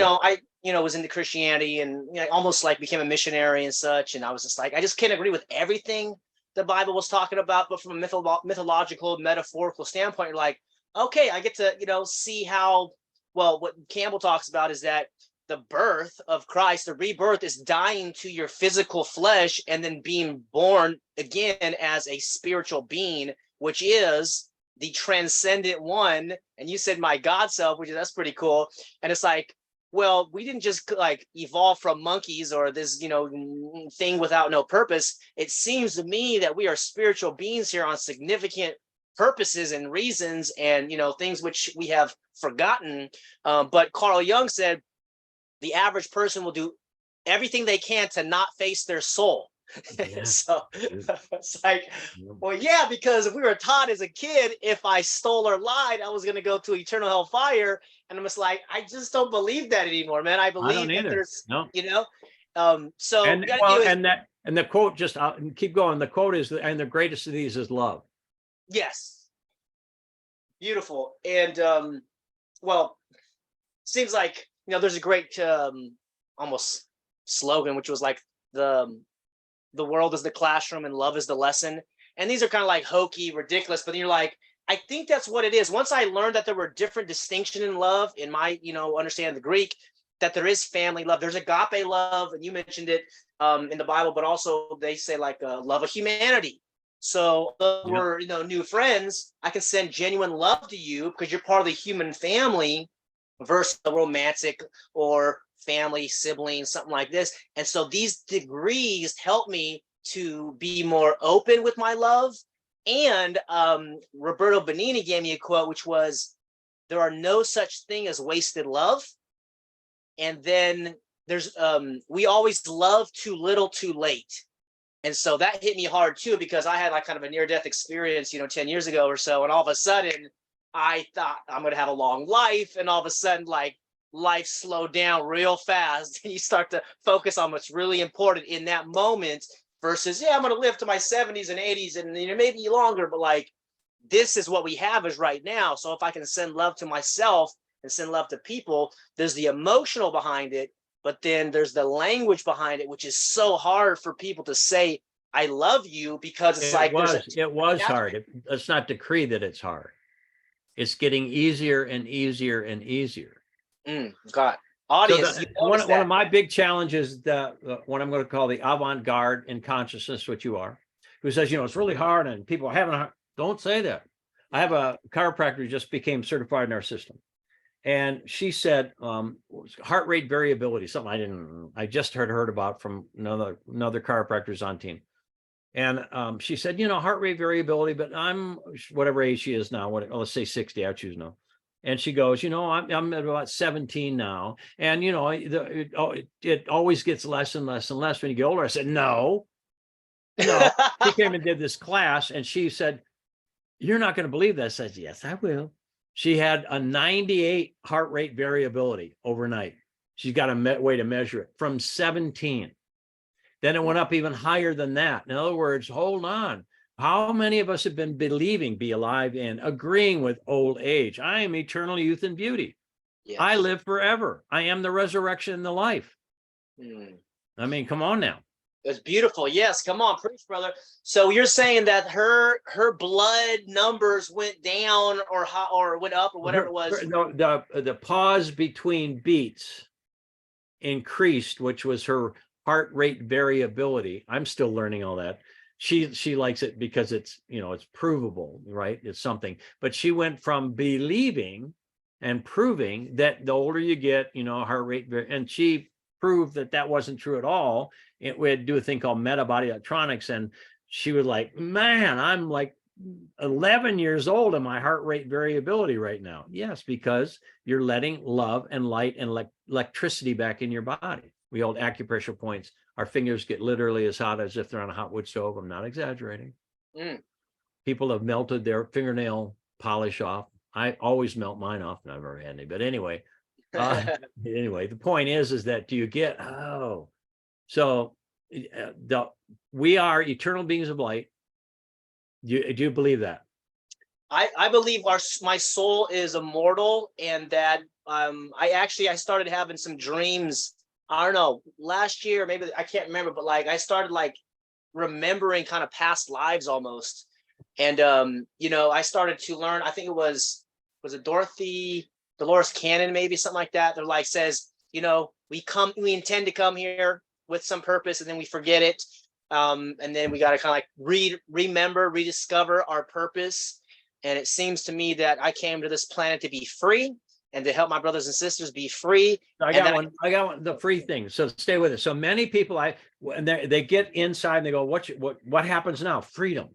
was into Christianity and almost like became a missionary and such, and I was just like, I just can't agree with everything the Bible was talking about, but from a mythological, metaphorical standpoint, you're like, okay, I get to see how what Campbell talks about is that the birth of Christ, the rebirth, is dying to your physical flesh and then being born again as a spiritual being, which is the transcendent one. And you said my God self, that's pretty cool. And it's like, well, we didn't just like evolve from monkeys or this, thing without no purpose. It seems to me that we are spiritual beings here on significant purposes and reasons and, things which we have forgotten. But Carl Jung said, the average person will do everything they can to not face their soul. So it's like, because if we were taught as a kid, if I stole or lied, I was going to go to eternal hellfire. And I'm just like, I just don't believe that anymore, man. I believe that there's, so. And the quote, just keep going. The quote is, and the greatest of these is love. Yes. Beautiful. And well, seems like, there's a great almost slogan, which was like the world is the classroom and love is the lesson. And these are kind of like hokey, ridiculous, but then you're like, I think that's what it is. Once I learned that there were different distinction in love in my, understanding the Greek, that there is family love, there's agape love, and you mentioned it in the Bible, but also they say like love of humanity. So Yeah. we're, new friends, I can send genuine love to you because you're part of the human family versus a romantic or family, siblings, something like this. And so these degrees help me to be more open with my love. And Roberto Benigni gave me a quote, which was, there are no such thing as wasted love. And then there's, we always love too little too late. And so that hit me hard too, because I had like kind of a near death experience, 10 years ago or so. And all of a sudden I thought I'm going to have a long life. And all of a sudden, like, life slowed down real fast. And you start to focus on what's really important in that moment versus, yeah, I'm going to live to my 70s and 80s and, maybe longer. But like, this is what we have is right now. So if I can send love to myself and send love to people, there's the emotional behind it, but then there's the language behind it, which is so hard for people to say, I love you, because it's like, It was hard. Let's not decree that it's hard. It's getting easier and easier and easier. God, audience. So one of my big challenges, what I'm going to call the avant-garde in consciousness, what you are, who says, it's really hard and people are having a hard. Don't say that. I have a chiropractor who just became certified in our system. And she said, heart rate variability, something I just heard about from another chiropractor's on team. And she said, heart rate variability, but I'm whatever age she is now, let's say 60, I choose no. And she goes, I'm at about 17 now. And, it always gets less and less and less when you get older. I said, no. She came and did this class and she said, you're not going to believe that. I said, yes, I will. She had a 98 heart rate variability overnight. She's got a way to measure it from 17. Then it went up even higher than that. In other words, hold on. How many of us have been believing, be alive in, agreeing with old age? I am eternal youth and beauty. Yes. I live forever. I am the resurrection and the life. I mean, come on now. It's beautiful. Yes, come on, preach, brother. So you're saying that her blood numbers went down or went up or whatever it was. The pause between beats increased, which was her heart rate variability. I'm still learning all that. She likes it because it's, it's provable, right? It's something. But she went from believing and proving that the older you get, heart rate, and she proved that wasn't true at all. We had to do a thing called metabody electronics, and she was like, man, I'm like 11 years old and my heart rate variability right now. Yes, because you're letting love and light and electricity back in your body. We hold acupressure points. Our fingers get literally as hot as if they're on a hot wood stove. I'm not exaggerating. People have melted their fingernail polish off. I always melt mine off, and I've never had any. But anyway, the point is that do you get, so we are eternal beings of light. Do you believe that? I believe my soul is immortal, and that I started having some dreams. I don't know, last year, maybe, I can't remember, but like I started like remembering kind of past lives almost. And I started to learn, I think it was it Dolores Cannon, maybe something like that. They're like, says, we intend to come here with some purpose, and then we forget it. And then we got to kind of like remember, rediscover our purpose. And it seems to me that I came to this planet to be free and to help my brothers and sisters be free. I got one, the free thing. So stay with it. So many people, they get inside and they go, what happens now? Freedom.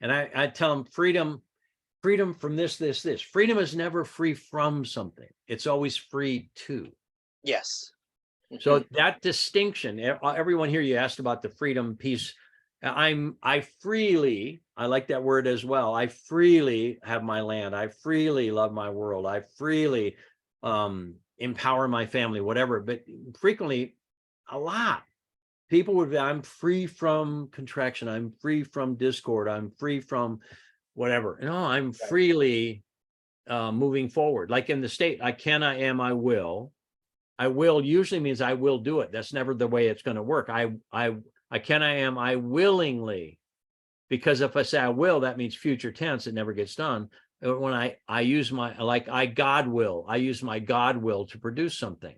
And I tell them, freedom from this. Freedom is never free from something. It's always free to. Yes. So that distinction, everyone here, you asked about the freedom piece. I freely, I like that word as well. I freely have my land. I freely love my world. I freely empower my family, whatever. But frequently, a lot, people would be, I'm free from contraction. I'm free from discord. I'm free from whatever. I'm freely moving forward. Like in the state, I can, I am, I will. I will usually means I will do it. That's never the way it's going to work. I can, I am, I willingly. Because if I say I will, that means future tense. It never gets done. When I use my, like I God will, I use my God will to produce something.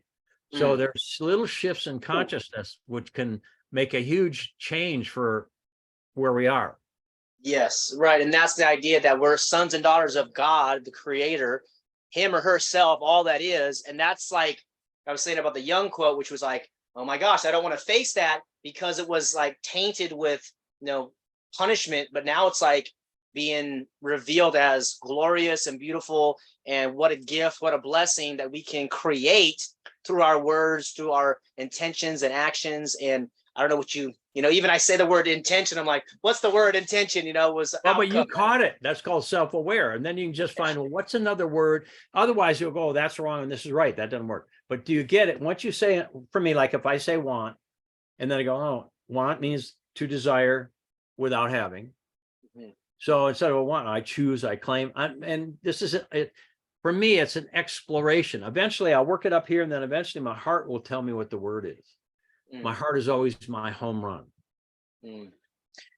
So there's little shifts in consciousness which can make a huge change for where we are. Yes, right. And that's the idea that we're sons and daughters of God, the creator, him or herself, all that is. And that's like I was saying about the Young quote, which was like, oh my gosh, I don't want to face that because it was like tainted with, punishment. But now it's like being revealed as glorious and beautiful. And what a gift, what a blessing that we can create through our words, through our intentions and actions. And I don't know what even I say the word intention. I'm like, what's the word intention? Was well, but you caught it. That's called self-aware. And then you can just find, well, what's another word? Otherwise you'll go, oh, that's wrong. And this is right. That doesn't work. But do you get it? Once you say it, for me, like if I say want, and then I go, oh, want means to desire without having. So instead of a want, I choose, I claim. And this is it. For me, it's an exploration. Eventually I'll work it up here. And then eventually my heart will tell me what the word is. My heart is always my home run.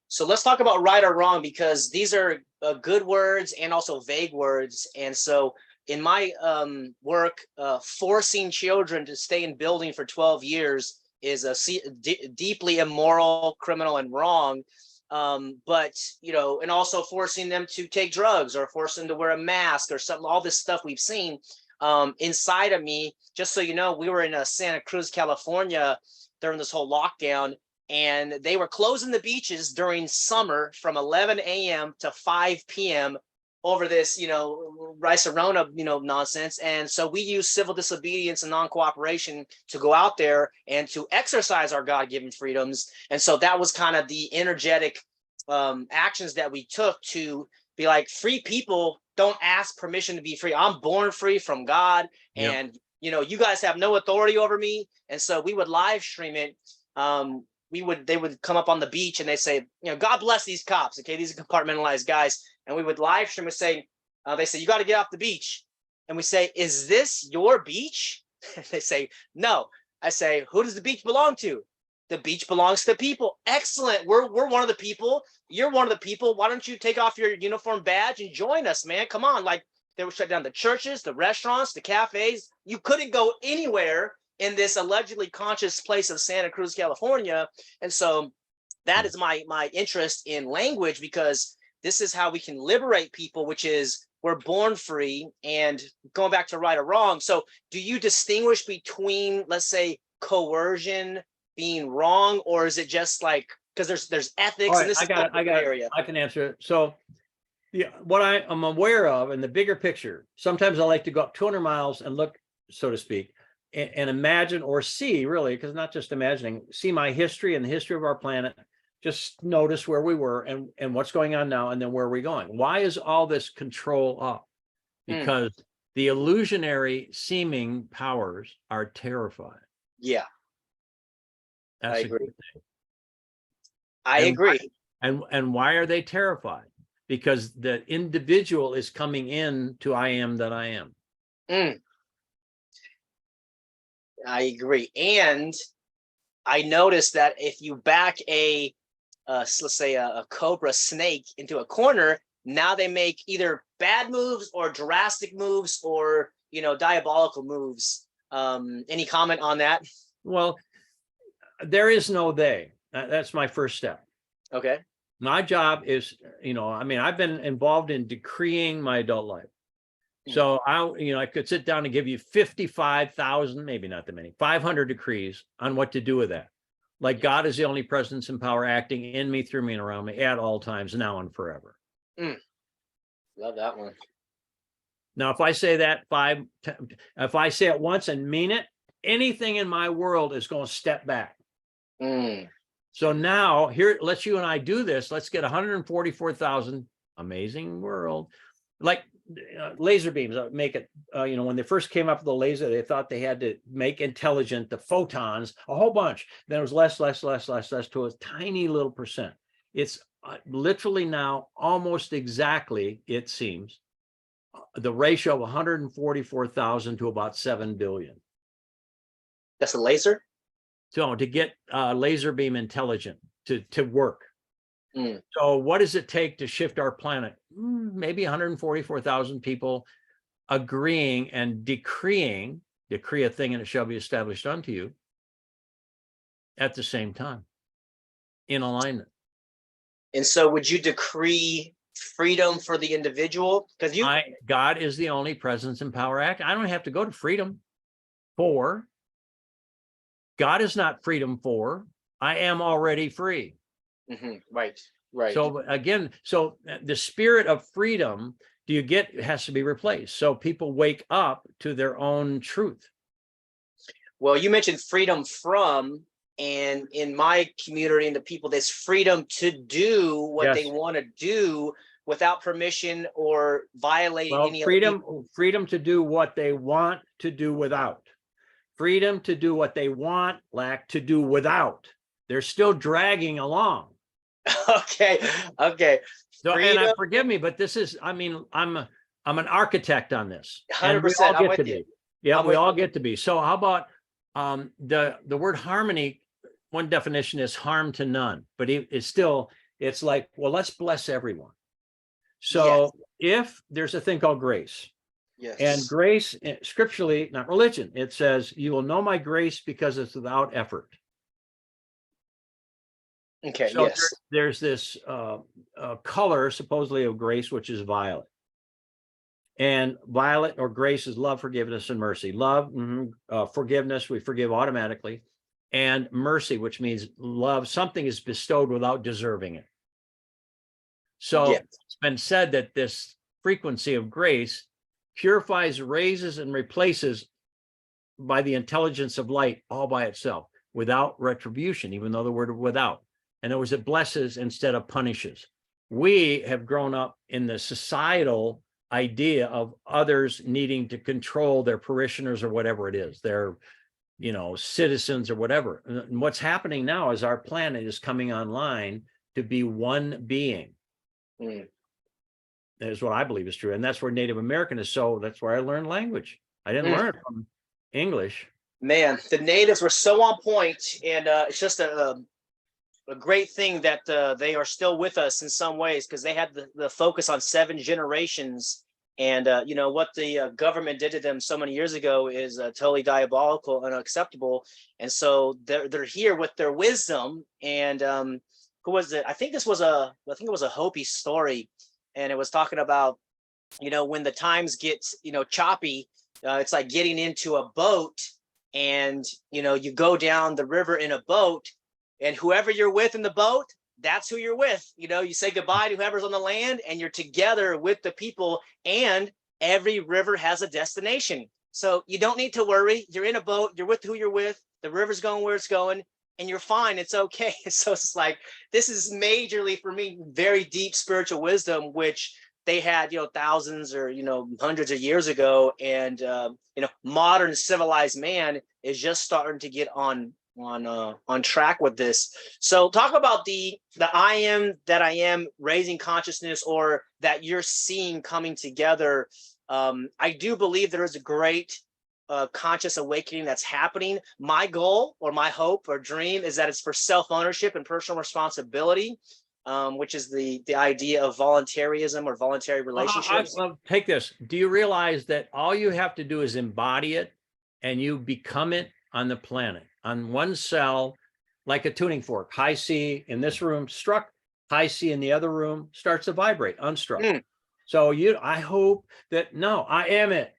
So let's talk about right or wrong, because these are good words and also vague words. And so in my work, forcing children to stay in building for 12 years is deeply immoral, criminal, and wrong. But, and also forcing them to take drugs or forcing them to wear a mask or something, all this stuff we've seen inside of me. Just so you know, we were in Santa Cruz, California during this whole lockdown, and they were closing the beaches during summer from 11 a.m. to 5 p.m. over this, Rice-A-Rona, nonsense. And so we use civil disobedience and non-cooperation to go out there and to exercise our God-given freedoms. And so that was kind of the energetic actions that we took to be like, free people don't ask permission to be free. I'm born free from God. Yep. And you guys have no authority over me. And so we would live stream it. They would come up on the beach and they say, God bless these cops. Okay, these are compartmentalized guys. And we would live stream and say, they say, you got to get off the beach. And we say, is this your beach? They say, no. I say, who does the beach belong to? The beach belongs to people. Excellent. We're one of the people. You're one of the people. Why don't you take off your uniform badge and join us, man? Come on. Like, they would shut down the churches, the restaurants, the cafes. You couldn't go anywhere in this allegedly conscious place of Santa Cruz, California. And so that is my interest in language, because this is how we can liberate people, which is we're born free. And going back to right or wrong. So do you distinguish between, let's say, coercion being wrong, or is it just like, because there's ethics Right, and this area? I can answer it. So yeah, what I am aware of in the bigger picture, sometimes I like to go up 200 miles and look, so to speak, and imagine or see, really, because not just imagining, see my history and the history of our planet, just notice where we were and what's going on now, and then where are we going? Why is all this control up? Because the illusionary seeming powers are terrifying. Yeah. That's I agree. I agree. And why are they terrified? Because the individual is coming in to I am that I am. I agree. And I noticed that if you back let's say a cobra snake into a corner, now they make either bad moves or drastic moves or, diabolical moves. Any comment on that? Well, there is no they. That's my first step. Okay. My job is, I've been involved in decreeing my adult life. So I could sit down and give you 55,000, maybe not that many, 500 decrees on what to do with that. Like God is the only presence and power acting in me, through me, and around me at all times, now and forever. Love that one. Now, if I say that if I say it once and mean it, anything in my world is going to step back. So now here, let's you and I do this. Let's get 144,000, amazing world, like laser beams. Make it, when they first came up with the laser, they thought they had to make intelligent the photons, a whole bunch. Then it was less to a tiny little percent. It's literally now almost exactly, it seems, the ratio of 144,000 to about 7 billion. That's a laser? So to get laser beam intelligent to work. Mm. So what does it take to shift our planet? Maybe 144,000 people agreeing and decree a thing and it shall be established unto you at the same time in alignment. And so would you decree freedom for the individual? Because God is the only presence and power act. I don't have to go to freedom for. God is not freedom for. I am already free. Right. Right. So again, so the spirit of freedom, has to be replaced. So people wake up to their own truth. Well, you mentioned freedom from, and in my community and the people, there's freedom to do what they want to do without permission or violating any freedom to do what they want to do without. Freedom to do what they want, lack to do without. They're still dragging along. Okay. So, and forgive me, but this is, I mean, I'm an architect on this. 100%. I'm with you. Yeah, we all get to be. So how about the word harmony? One definition is harm to none, but it's like, well, let's bless everyone. So if there's a thing called grace, and grace scripturally, not religion, it says, you will know my grace because it's without effort. Okay. So there's this color supposedly of grace, which is violet. And violet or grace is love, forgiveness, and mercy. Love, forgiveness, we forgive automatically. And mercy, which means love, something is bestowed without deserving it. So it's been said that this frequency of grace purifies, raises, and replaces by the intelligence of light all by itself, without retribution, even though the word without. In other words, it blesses instead of punishes. We have grown up in the societal idea of others needing to control their parishioners or whatever it is, their, citizens or whatever. And what's happening now is our planet is coming online to be one being. That is what I believe is true. And that's where Native American is. So that's where I learned language. I didn't learn it from English. Man, the natives were so on point, and it's just a great thing that they are still with us in some ways, because they had the focus on 7 generations. And what the government did to them so many years ago is totally diabolical and unacceptable. And so they're here with their wisdom. And who was it? I think it was a Hopi story, and it was talking about when the times get choppy, it's like getting into a boat, and you go down the river in a boat, and whoever you're with in the boat, that's who you're with. You say goodbye to whoever's on the land, and you're together with the people, and every river has a destination. So you don't need to worry. You're in a boat, you're with who you're with, the river's going where it's going, and you're fine. It's okay. So it's like, this is majorly for me, very deep spiritual wisdom, which they had, thousands or, hundreds of years ago. And, modern civilized man is just starting to get on track with this. So talk about the I am that I am raising consciousness, or that you're seeing coming together. I do believe there is a great conscious awakening that's happening. My goal or my hope or dream is that it's for self-ownership and personal responsibility, which is the idea of voluntarism or voluntary relationships. Take this. Do you realize that all you have to do is embody it, and you become it on the planet, on one cell, like a tuning fork? High C in this room struck, high C in the other room starts to vibrate, unstruck. So I hope that, I am it.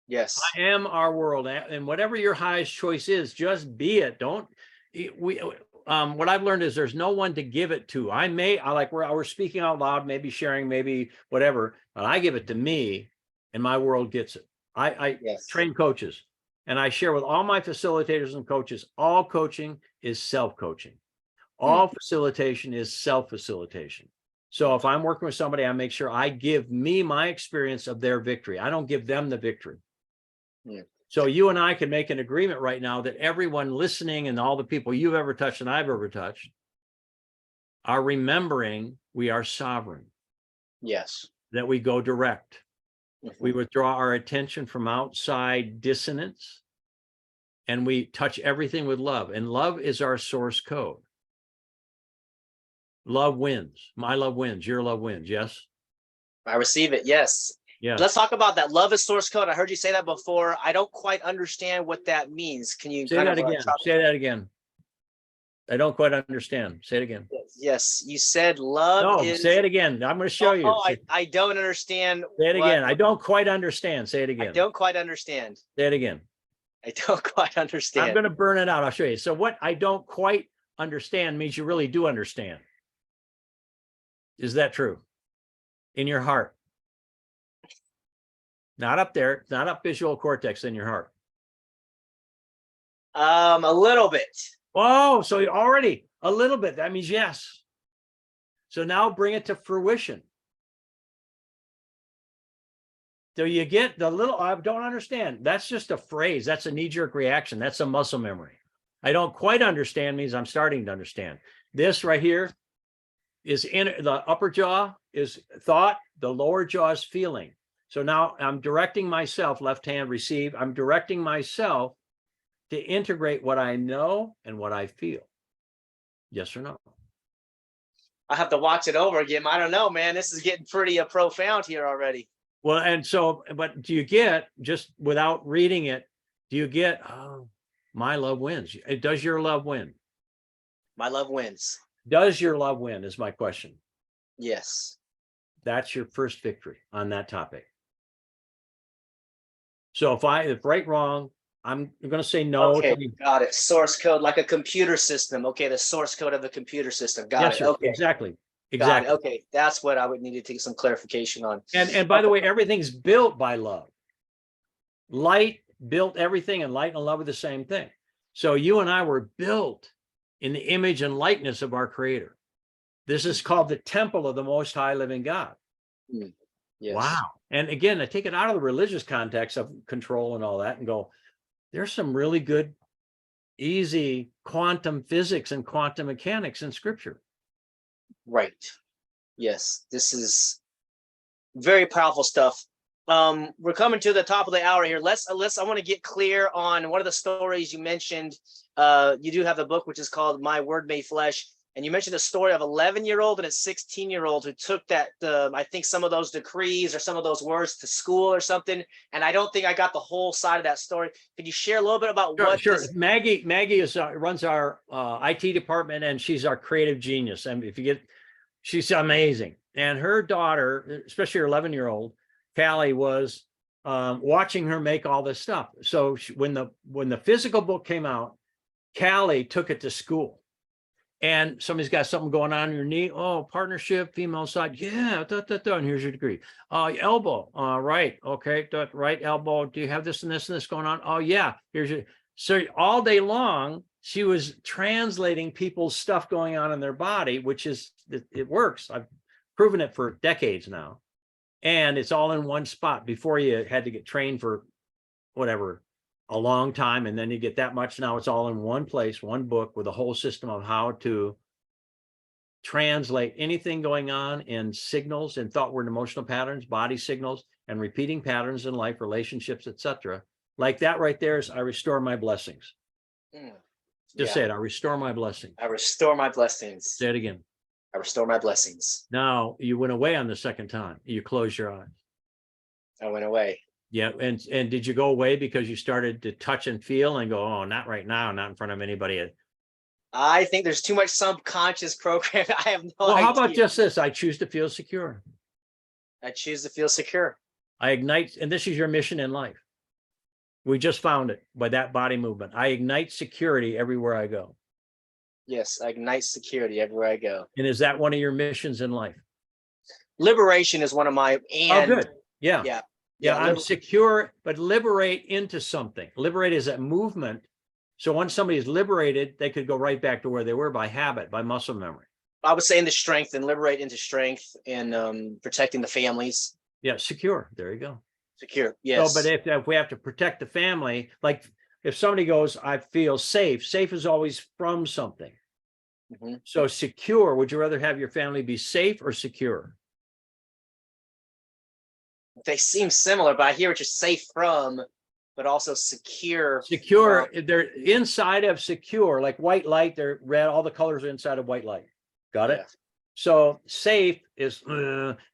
Yes. I am our world. And whatever your highest choice is, just be it. What I've learned is there's no one to give it to. We're speaking out loud, maybe sharing, maybe whatever, but I give it to me, and my world gets it. I train coaches, and I share with all my facilitators and coaches, all coaching is self-coaching. All facilitation is self-facilitation. So if I'm working with somebody, I make sure I give me my experience of their victory. I don't give them the victory. So you and I can make an agreement right now that everyone listening and all the people you've ever touched and I've ever touched are remembering we are sovereign. Yes. that we go direct. We Mhm. withdraw our attention from outside dissonance, and we touch everything with love. And love is our source code. Love wins. My love wins. Your love wins. Yes. I receive it. Yes. Yes. Let's talk about that. Love is source code. I heard you say that before. I don't quite understand what that means. Can you Say kind that of again. Say that again. I don't quite understand. Say it again. Yes, you said love No, is. say it again. I'm going to show you. I don't understand. Say it what- again. I don't quite understand. Say it I again. don't quite understand. Say it again. I don't quite I'm understand. going to burn it out. I'll show you. So what I don't quite understand means you really do understand. Is that true? In your heart. Not up there, not up visual cortex, in your heart. A little bit. Oh, so you already a little bit. That means yes. So now bring it to fruition. So you get the little, I don't understand. That's just a phrase. That's a knee-jerk reaction. That's a muscle memory. I don't quite understand means I'm starting to understand. This right here is in the upper jaw is thought, the lower jaw is feeling. So now I'm directing myself, left hand receive. I'm directing myself to integrate what I know and what I feel. Yes or no? I have to watch it over again. I don't know, man. This is getting pretty profound here already. Well, and so, but do you get, just without reading it, do you get, oh, my love wins? Does your love win? My love wins. Does your love win is my question. Yes. That's your first victory on that topic. So if right, wrong, I'm going to say no. Okay, got it. Source code, like a computer system. Okay, the source code of the computer system. Got it. Sir, Okay. exactly. Got it. Okay, that's what I would need to get some clarification on. And by the way, everything's built by love. Light built everything, and light and love are the same thing. So you and I were built in the image and likeness of our Creator. This is called the temple of the Most High Living God. Yes. Wow. And again, I take it out of the religious context of control and all that and go, there's some really good, easy quantum physics and quantum mechanics in Scripture. Right. Yes, this is very powerful stuff. We're coming to the top of the hour here. I want to get clear on one of the stories you mentioned. You do have the book, which is called My Word Made Flesh. And you mentioned a story of an 11-year-old and a 16-year-old who took that, I think some of those decrees or some of those words to school or something. And I don't think I got the whole side of that story. Could you share a little bit about what? Sure. Maggie is runs our IT department, and she's our creative genius. And if you get, she's amazing. And her daughter, especially her 11-year-old, Callie, was watching her make all this stuff. So when the physical book came out, Callie took it to school. And somebody's got something going on in your knee. Oh, partnership, female side. Yeah, and here's your degree. Elbow. Right. Okay. Right elbow. Do you have this and this and this going on? Oh, yeah. Here's your. So all day long, she was translating people's stuff going on in their body, which is, it works. I've proven it for decades now. And it's all in one spot. Before, you had to get trained for whatever, a long time, and then you get that much. Now it's all in one place, one book with a whole system of how to translate anything going on in signals and thought, word, and emotional patterns, body signals, and repeating patterns in life, relationships, etc. Like that right there is, I restore my blessings. Just say it. I restore my blessings. I restore my blessings. Say it again. I restore my blessings. Now you went away on the second time. You close your eyes. I went away. Yeah. And did you go away because you started to touch and feel and go, oh, not right now, not in front of anybody? I think there's too much subconscious program. I have no idea. Well, how about just this? I choose to feel secure. I choose to feel secure. I ignite, and this is your mission in life. We just found it by that body movement. I ignite security everywhere I go. Yes, I ignite security everywhere I go. And is that one of your missions in life? Liberation is one of my. And oh, good. Yeah. Yeah. Yeah, I'm secure, but liberate into something. Liberate is a movement. So once somebody is liberated, they could go right back to where they were by habit, by muscle memory. I would say into strength, and liberate into strength, and protecting the families. Yeah, secure. There you go. Secure. Yes. So, but if we have to protect the family, like if somebody goes, I feel safe, safe is always from something. So secure, would you rather have your family be safe or secure? They seem similar, but I hear what you're safe from, but also secure. Secure, they're inside of secure, like white light, they're red, all the colors are inside of white light. Got it? Yeah. So safe is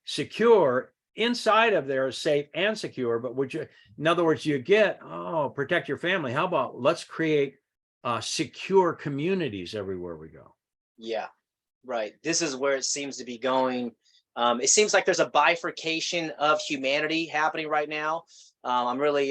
secure. Inside of there is safe and secure, but would you, in other words, you get, oh, protect your family. How about let's create secure communities everywhere we go? Yeah, right. This is where it seems to be going. It seems like there's a bifurcation of humanity happening right now. I'm really,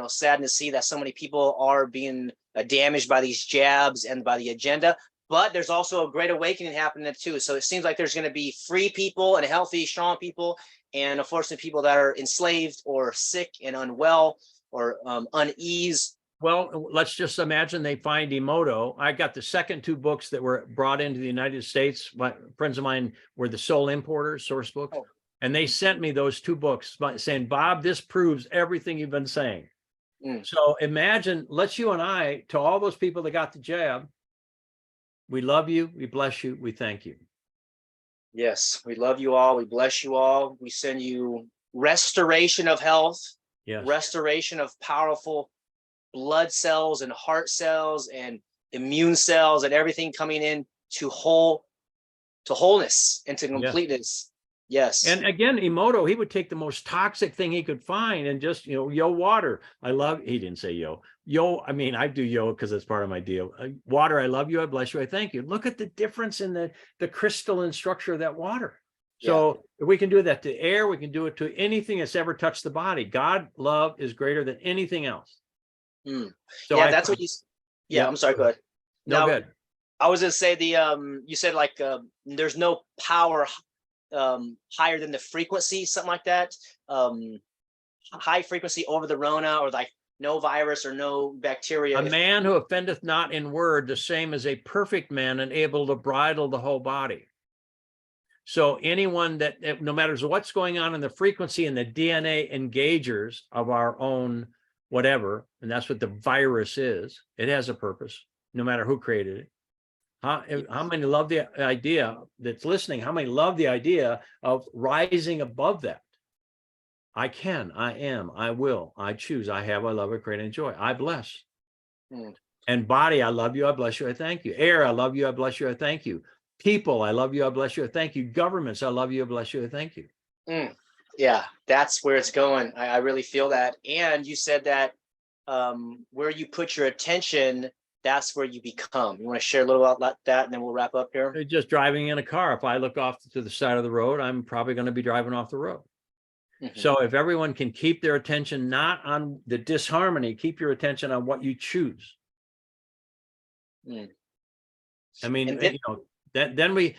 saddened to see that so many people are being damaged by these jabs and by the agenda. But there's also a great awakening happening too. So it seems like there's going to be free people and healthy, strong people, and unfortunately people that are enslaved or sick and unwell or unease. Well, let's just imagine they find Emoto. I got the second two books that were brought into the United States. My friends of mine were the sole importers, source books. Oh. And they sent me those two books saying, Bob, this proves everything you've been saying. So imagine, let's you and I, to all those people that got the jab, we love you, we bless you, we thank you. Yes, we love you all. We bless you all. We send you restoration of health, Yes. restoration of powerful blood cells and heart cells and immune cells and everything coming in to wholeness and to completeness. Yes. And again, Emoto, he would take the most toxic thing he could find and just, yo, water. I love, he didn't say yo. Yo, I mean, I do yo because it's part of my deal. Water, I love you, I bless you, I thank you. Look at the difference in the crystalline structure of that water. So if we can do that to air, we can do it to anything that's ever touched the body. God, love is greater than anything else. So yeah, that's what you, I'm sorry, go ahead. No, good. I was going to say you said like there's no power higher than the frequency, something like that. High frequency over the Rona, or like no virus or no bacteria. A man who offendeth not in word, the same as a perfect man and able to bridle the whole body. So anyone that, no matter what's going on in the frequency and the DNA engagers of our own whatever, and that's what the virus is, it has a purpose, no matter who created it. How many love the idea that's listening? How many love the idea of rising above that? I can, I am, I will, I choose, I have, I love, I create, I enjoy, I bless. And body, I love you, I bless you, I thank you. Air, I love you, I bless you, I thank you. People, I love you, I bless you, I thank you. Governments, I love you, I bless you, I thank you. Yeah, that's where it's going. I really feel that. And you said that where you put your attention, that's where you become. You want to share a little about that, and then we'll wrap up here? Just driving in a car. If I look off to the side of the road, I'm probably going to be driving off the road. So if everyone can keep their attention not on the disharmony, keep your attention on what you choose. I mean, then we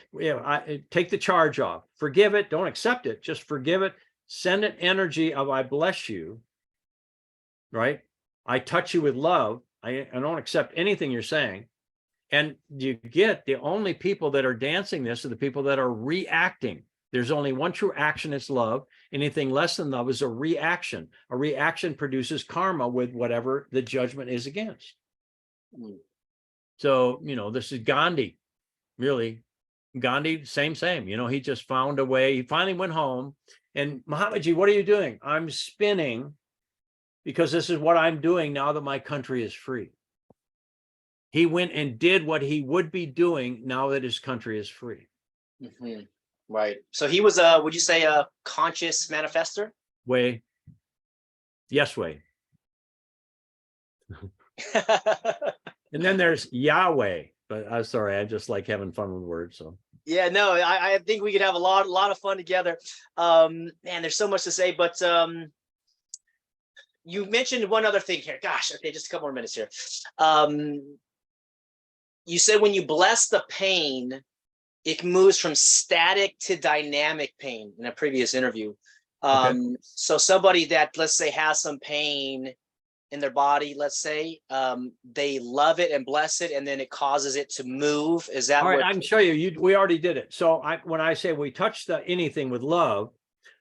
take the charge off. Forgive it. Don't accept it. Just forgive it. Send it energy of I bless you. Right? I touch you with love. I don't accept anything you're saying. And you get the only people that are dancing this are the people that are reacting. There's only one true action, it's love. Anything less than love is a reaction. A reaction produces karma with whatever the judgment is against. So, this is Gandhi, really. Gandhi, same. He just found a way. He finally went home. And Mahatmaji, what are you doing? I'm spinning because this is what I'm doing now that my country is free. He went and did what he would be doing now that his country is free. Right. So he was would you say a conscious manifester? Way. Yes, way. And then there's Yahweh, but I'm sorry, I just like having fun with words. So yeah, no, I think we could have a lot of fun together. Man, there's so much to say, but you mentioned one other thing here. Gosh, okay, just a couple more minutes here. You said when you bless the pain, it moves from static to dynamic pain in a previous interview. So somebody that, let's say, has some pain in their body, let's say, they love it and bless it, and then it causes it to move. Is that all right? what... I can show you. We already did it. So when I say we touch anything with love,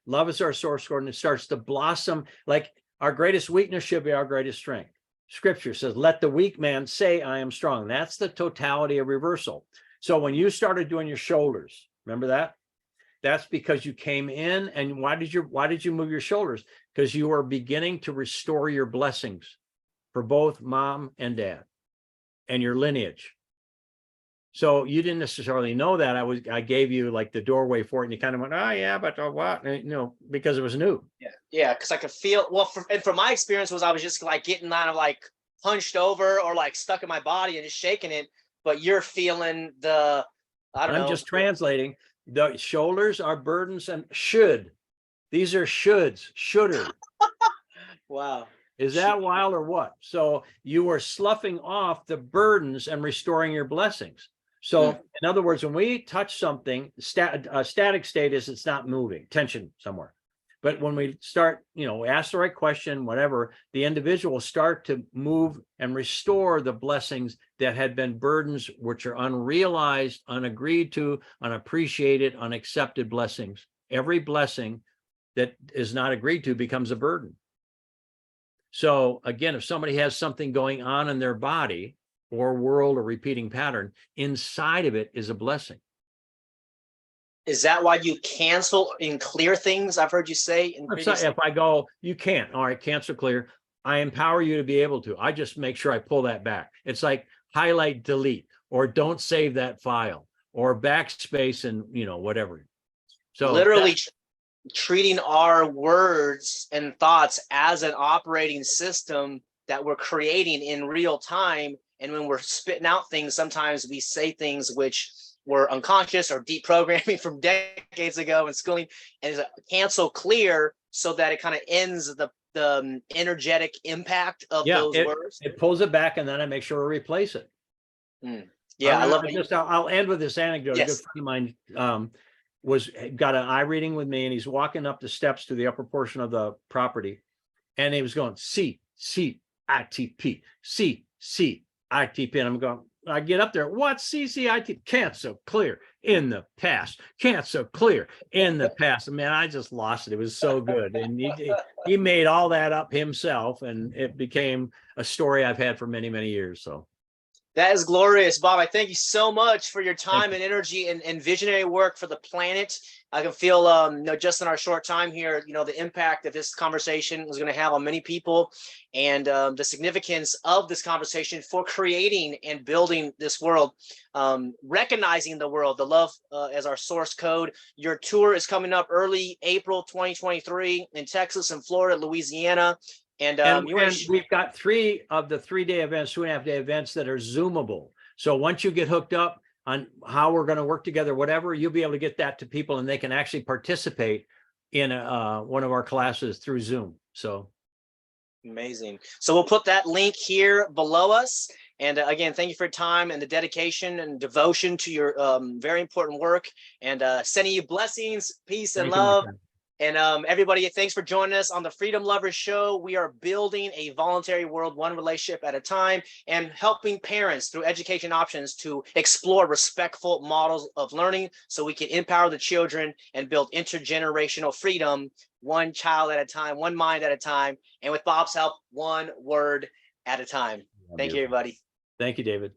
love is our source code, and it starts to blossom. Like our greatest weakness should be our greatest strength. Scripture says, let the weak man say, I am strong. That's the totality of reversal. So when you started doing your shoulders, remember that? That's because you came in, and why did you move your shoulders? Because you are beginning to restore your blessings for both mom and dad and your lineage. So you didn't necessarily know that. I gave you like the doorway for it, and you kind of went, oh yeah, but what? Because it was new. Yeah, because I could feel, well, and from my experience was I was just like getting kind of like hunched over or like stuck in my body and just shaking it. But you're feeling I don't know. I'm just translating. The shoulders are burdens and should. These are shoulds, shoulder. Wow. Is that wild or what? So you are sloughing off the burdens and restoring your blessings. So in other words, when we touch something, a static state is it's not moving, tension somewhere. But when we start, ask the right question, whatever, the individual will start to move and restore the blessings that had been burdens, which are unrealized, unagreed to, unappreciated, unaccepted blessings. Every blessing that is not agreed to becomes a burden. So again, if somebody has something going on in their body or world or repeating pattern, inside of it is a blessing. Is that why you cancel and clear things? I've heard you say in previous. If I go, you can't, all right, cancel, clear. I empower you to be able to. I just make sure I pull that back. It's like highlight, delete, or don't save that file, or backspace and whatever. So literally treating our words and thoughts as an operating system that we're creating in real time. And when we're spitting out things, sometimes we say things which were unconscious or deep programming from decades ago in schooling, and it's a cancel clear so that it kind of ends the energetic impact of those words. It pulls it back, and then I make sure to replace it. Yeah, I love it. I'll end with this anecdote. Yes. A good friend of mine got an eye reading with me, and he's walking up the steps to the upper portion of the property, and he was going CCITP, CCITP, and I'm going. I get up there. What CCIT? Cancel clear in the past. Cancel clear in the past. Man, I just lost it. It was so good, and he made all that up himself, and it became a story I've had for many, many years. So. That is glorious, Bob. I thank you so much for your time and energy and visionary work for the planet. I can feel, just in our short time here, the impact that this conversation is going to have on many people, and the significance of this conversation for creating and building this world, recognizing the world, the love as our source code. Your tour is coming up early April 2023 in Texas and Florida, Louisiana. And we've got 3 of the 3-day events, 2.5-day events that are Zoomable. So once you get hooked up on how we're going to work together, whatever, you'll be able to get that to people, and they can actually participate in one of our classes through Zoom. So amazing. So we'll put that link here below us. And again, thank you for your time and the dedication and devotion to your very important work. And sending you blessings, peace, and love. And everybody, thanks for joining us on the Freedom Lovers Show. We are building a voluntary world, one relationship at a time, and helping parents through education options to explore respectful models of learning so we can empower the children and build intergenerational freedom, one child at a time, one mind at a time, and with Bob's help, one word at a time. Thank you, everybody. Thank you, David.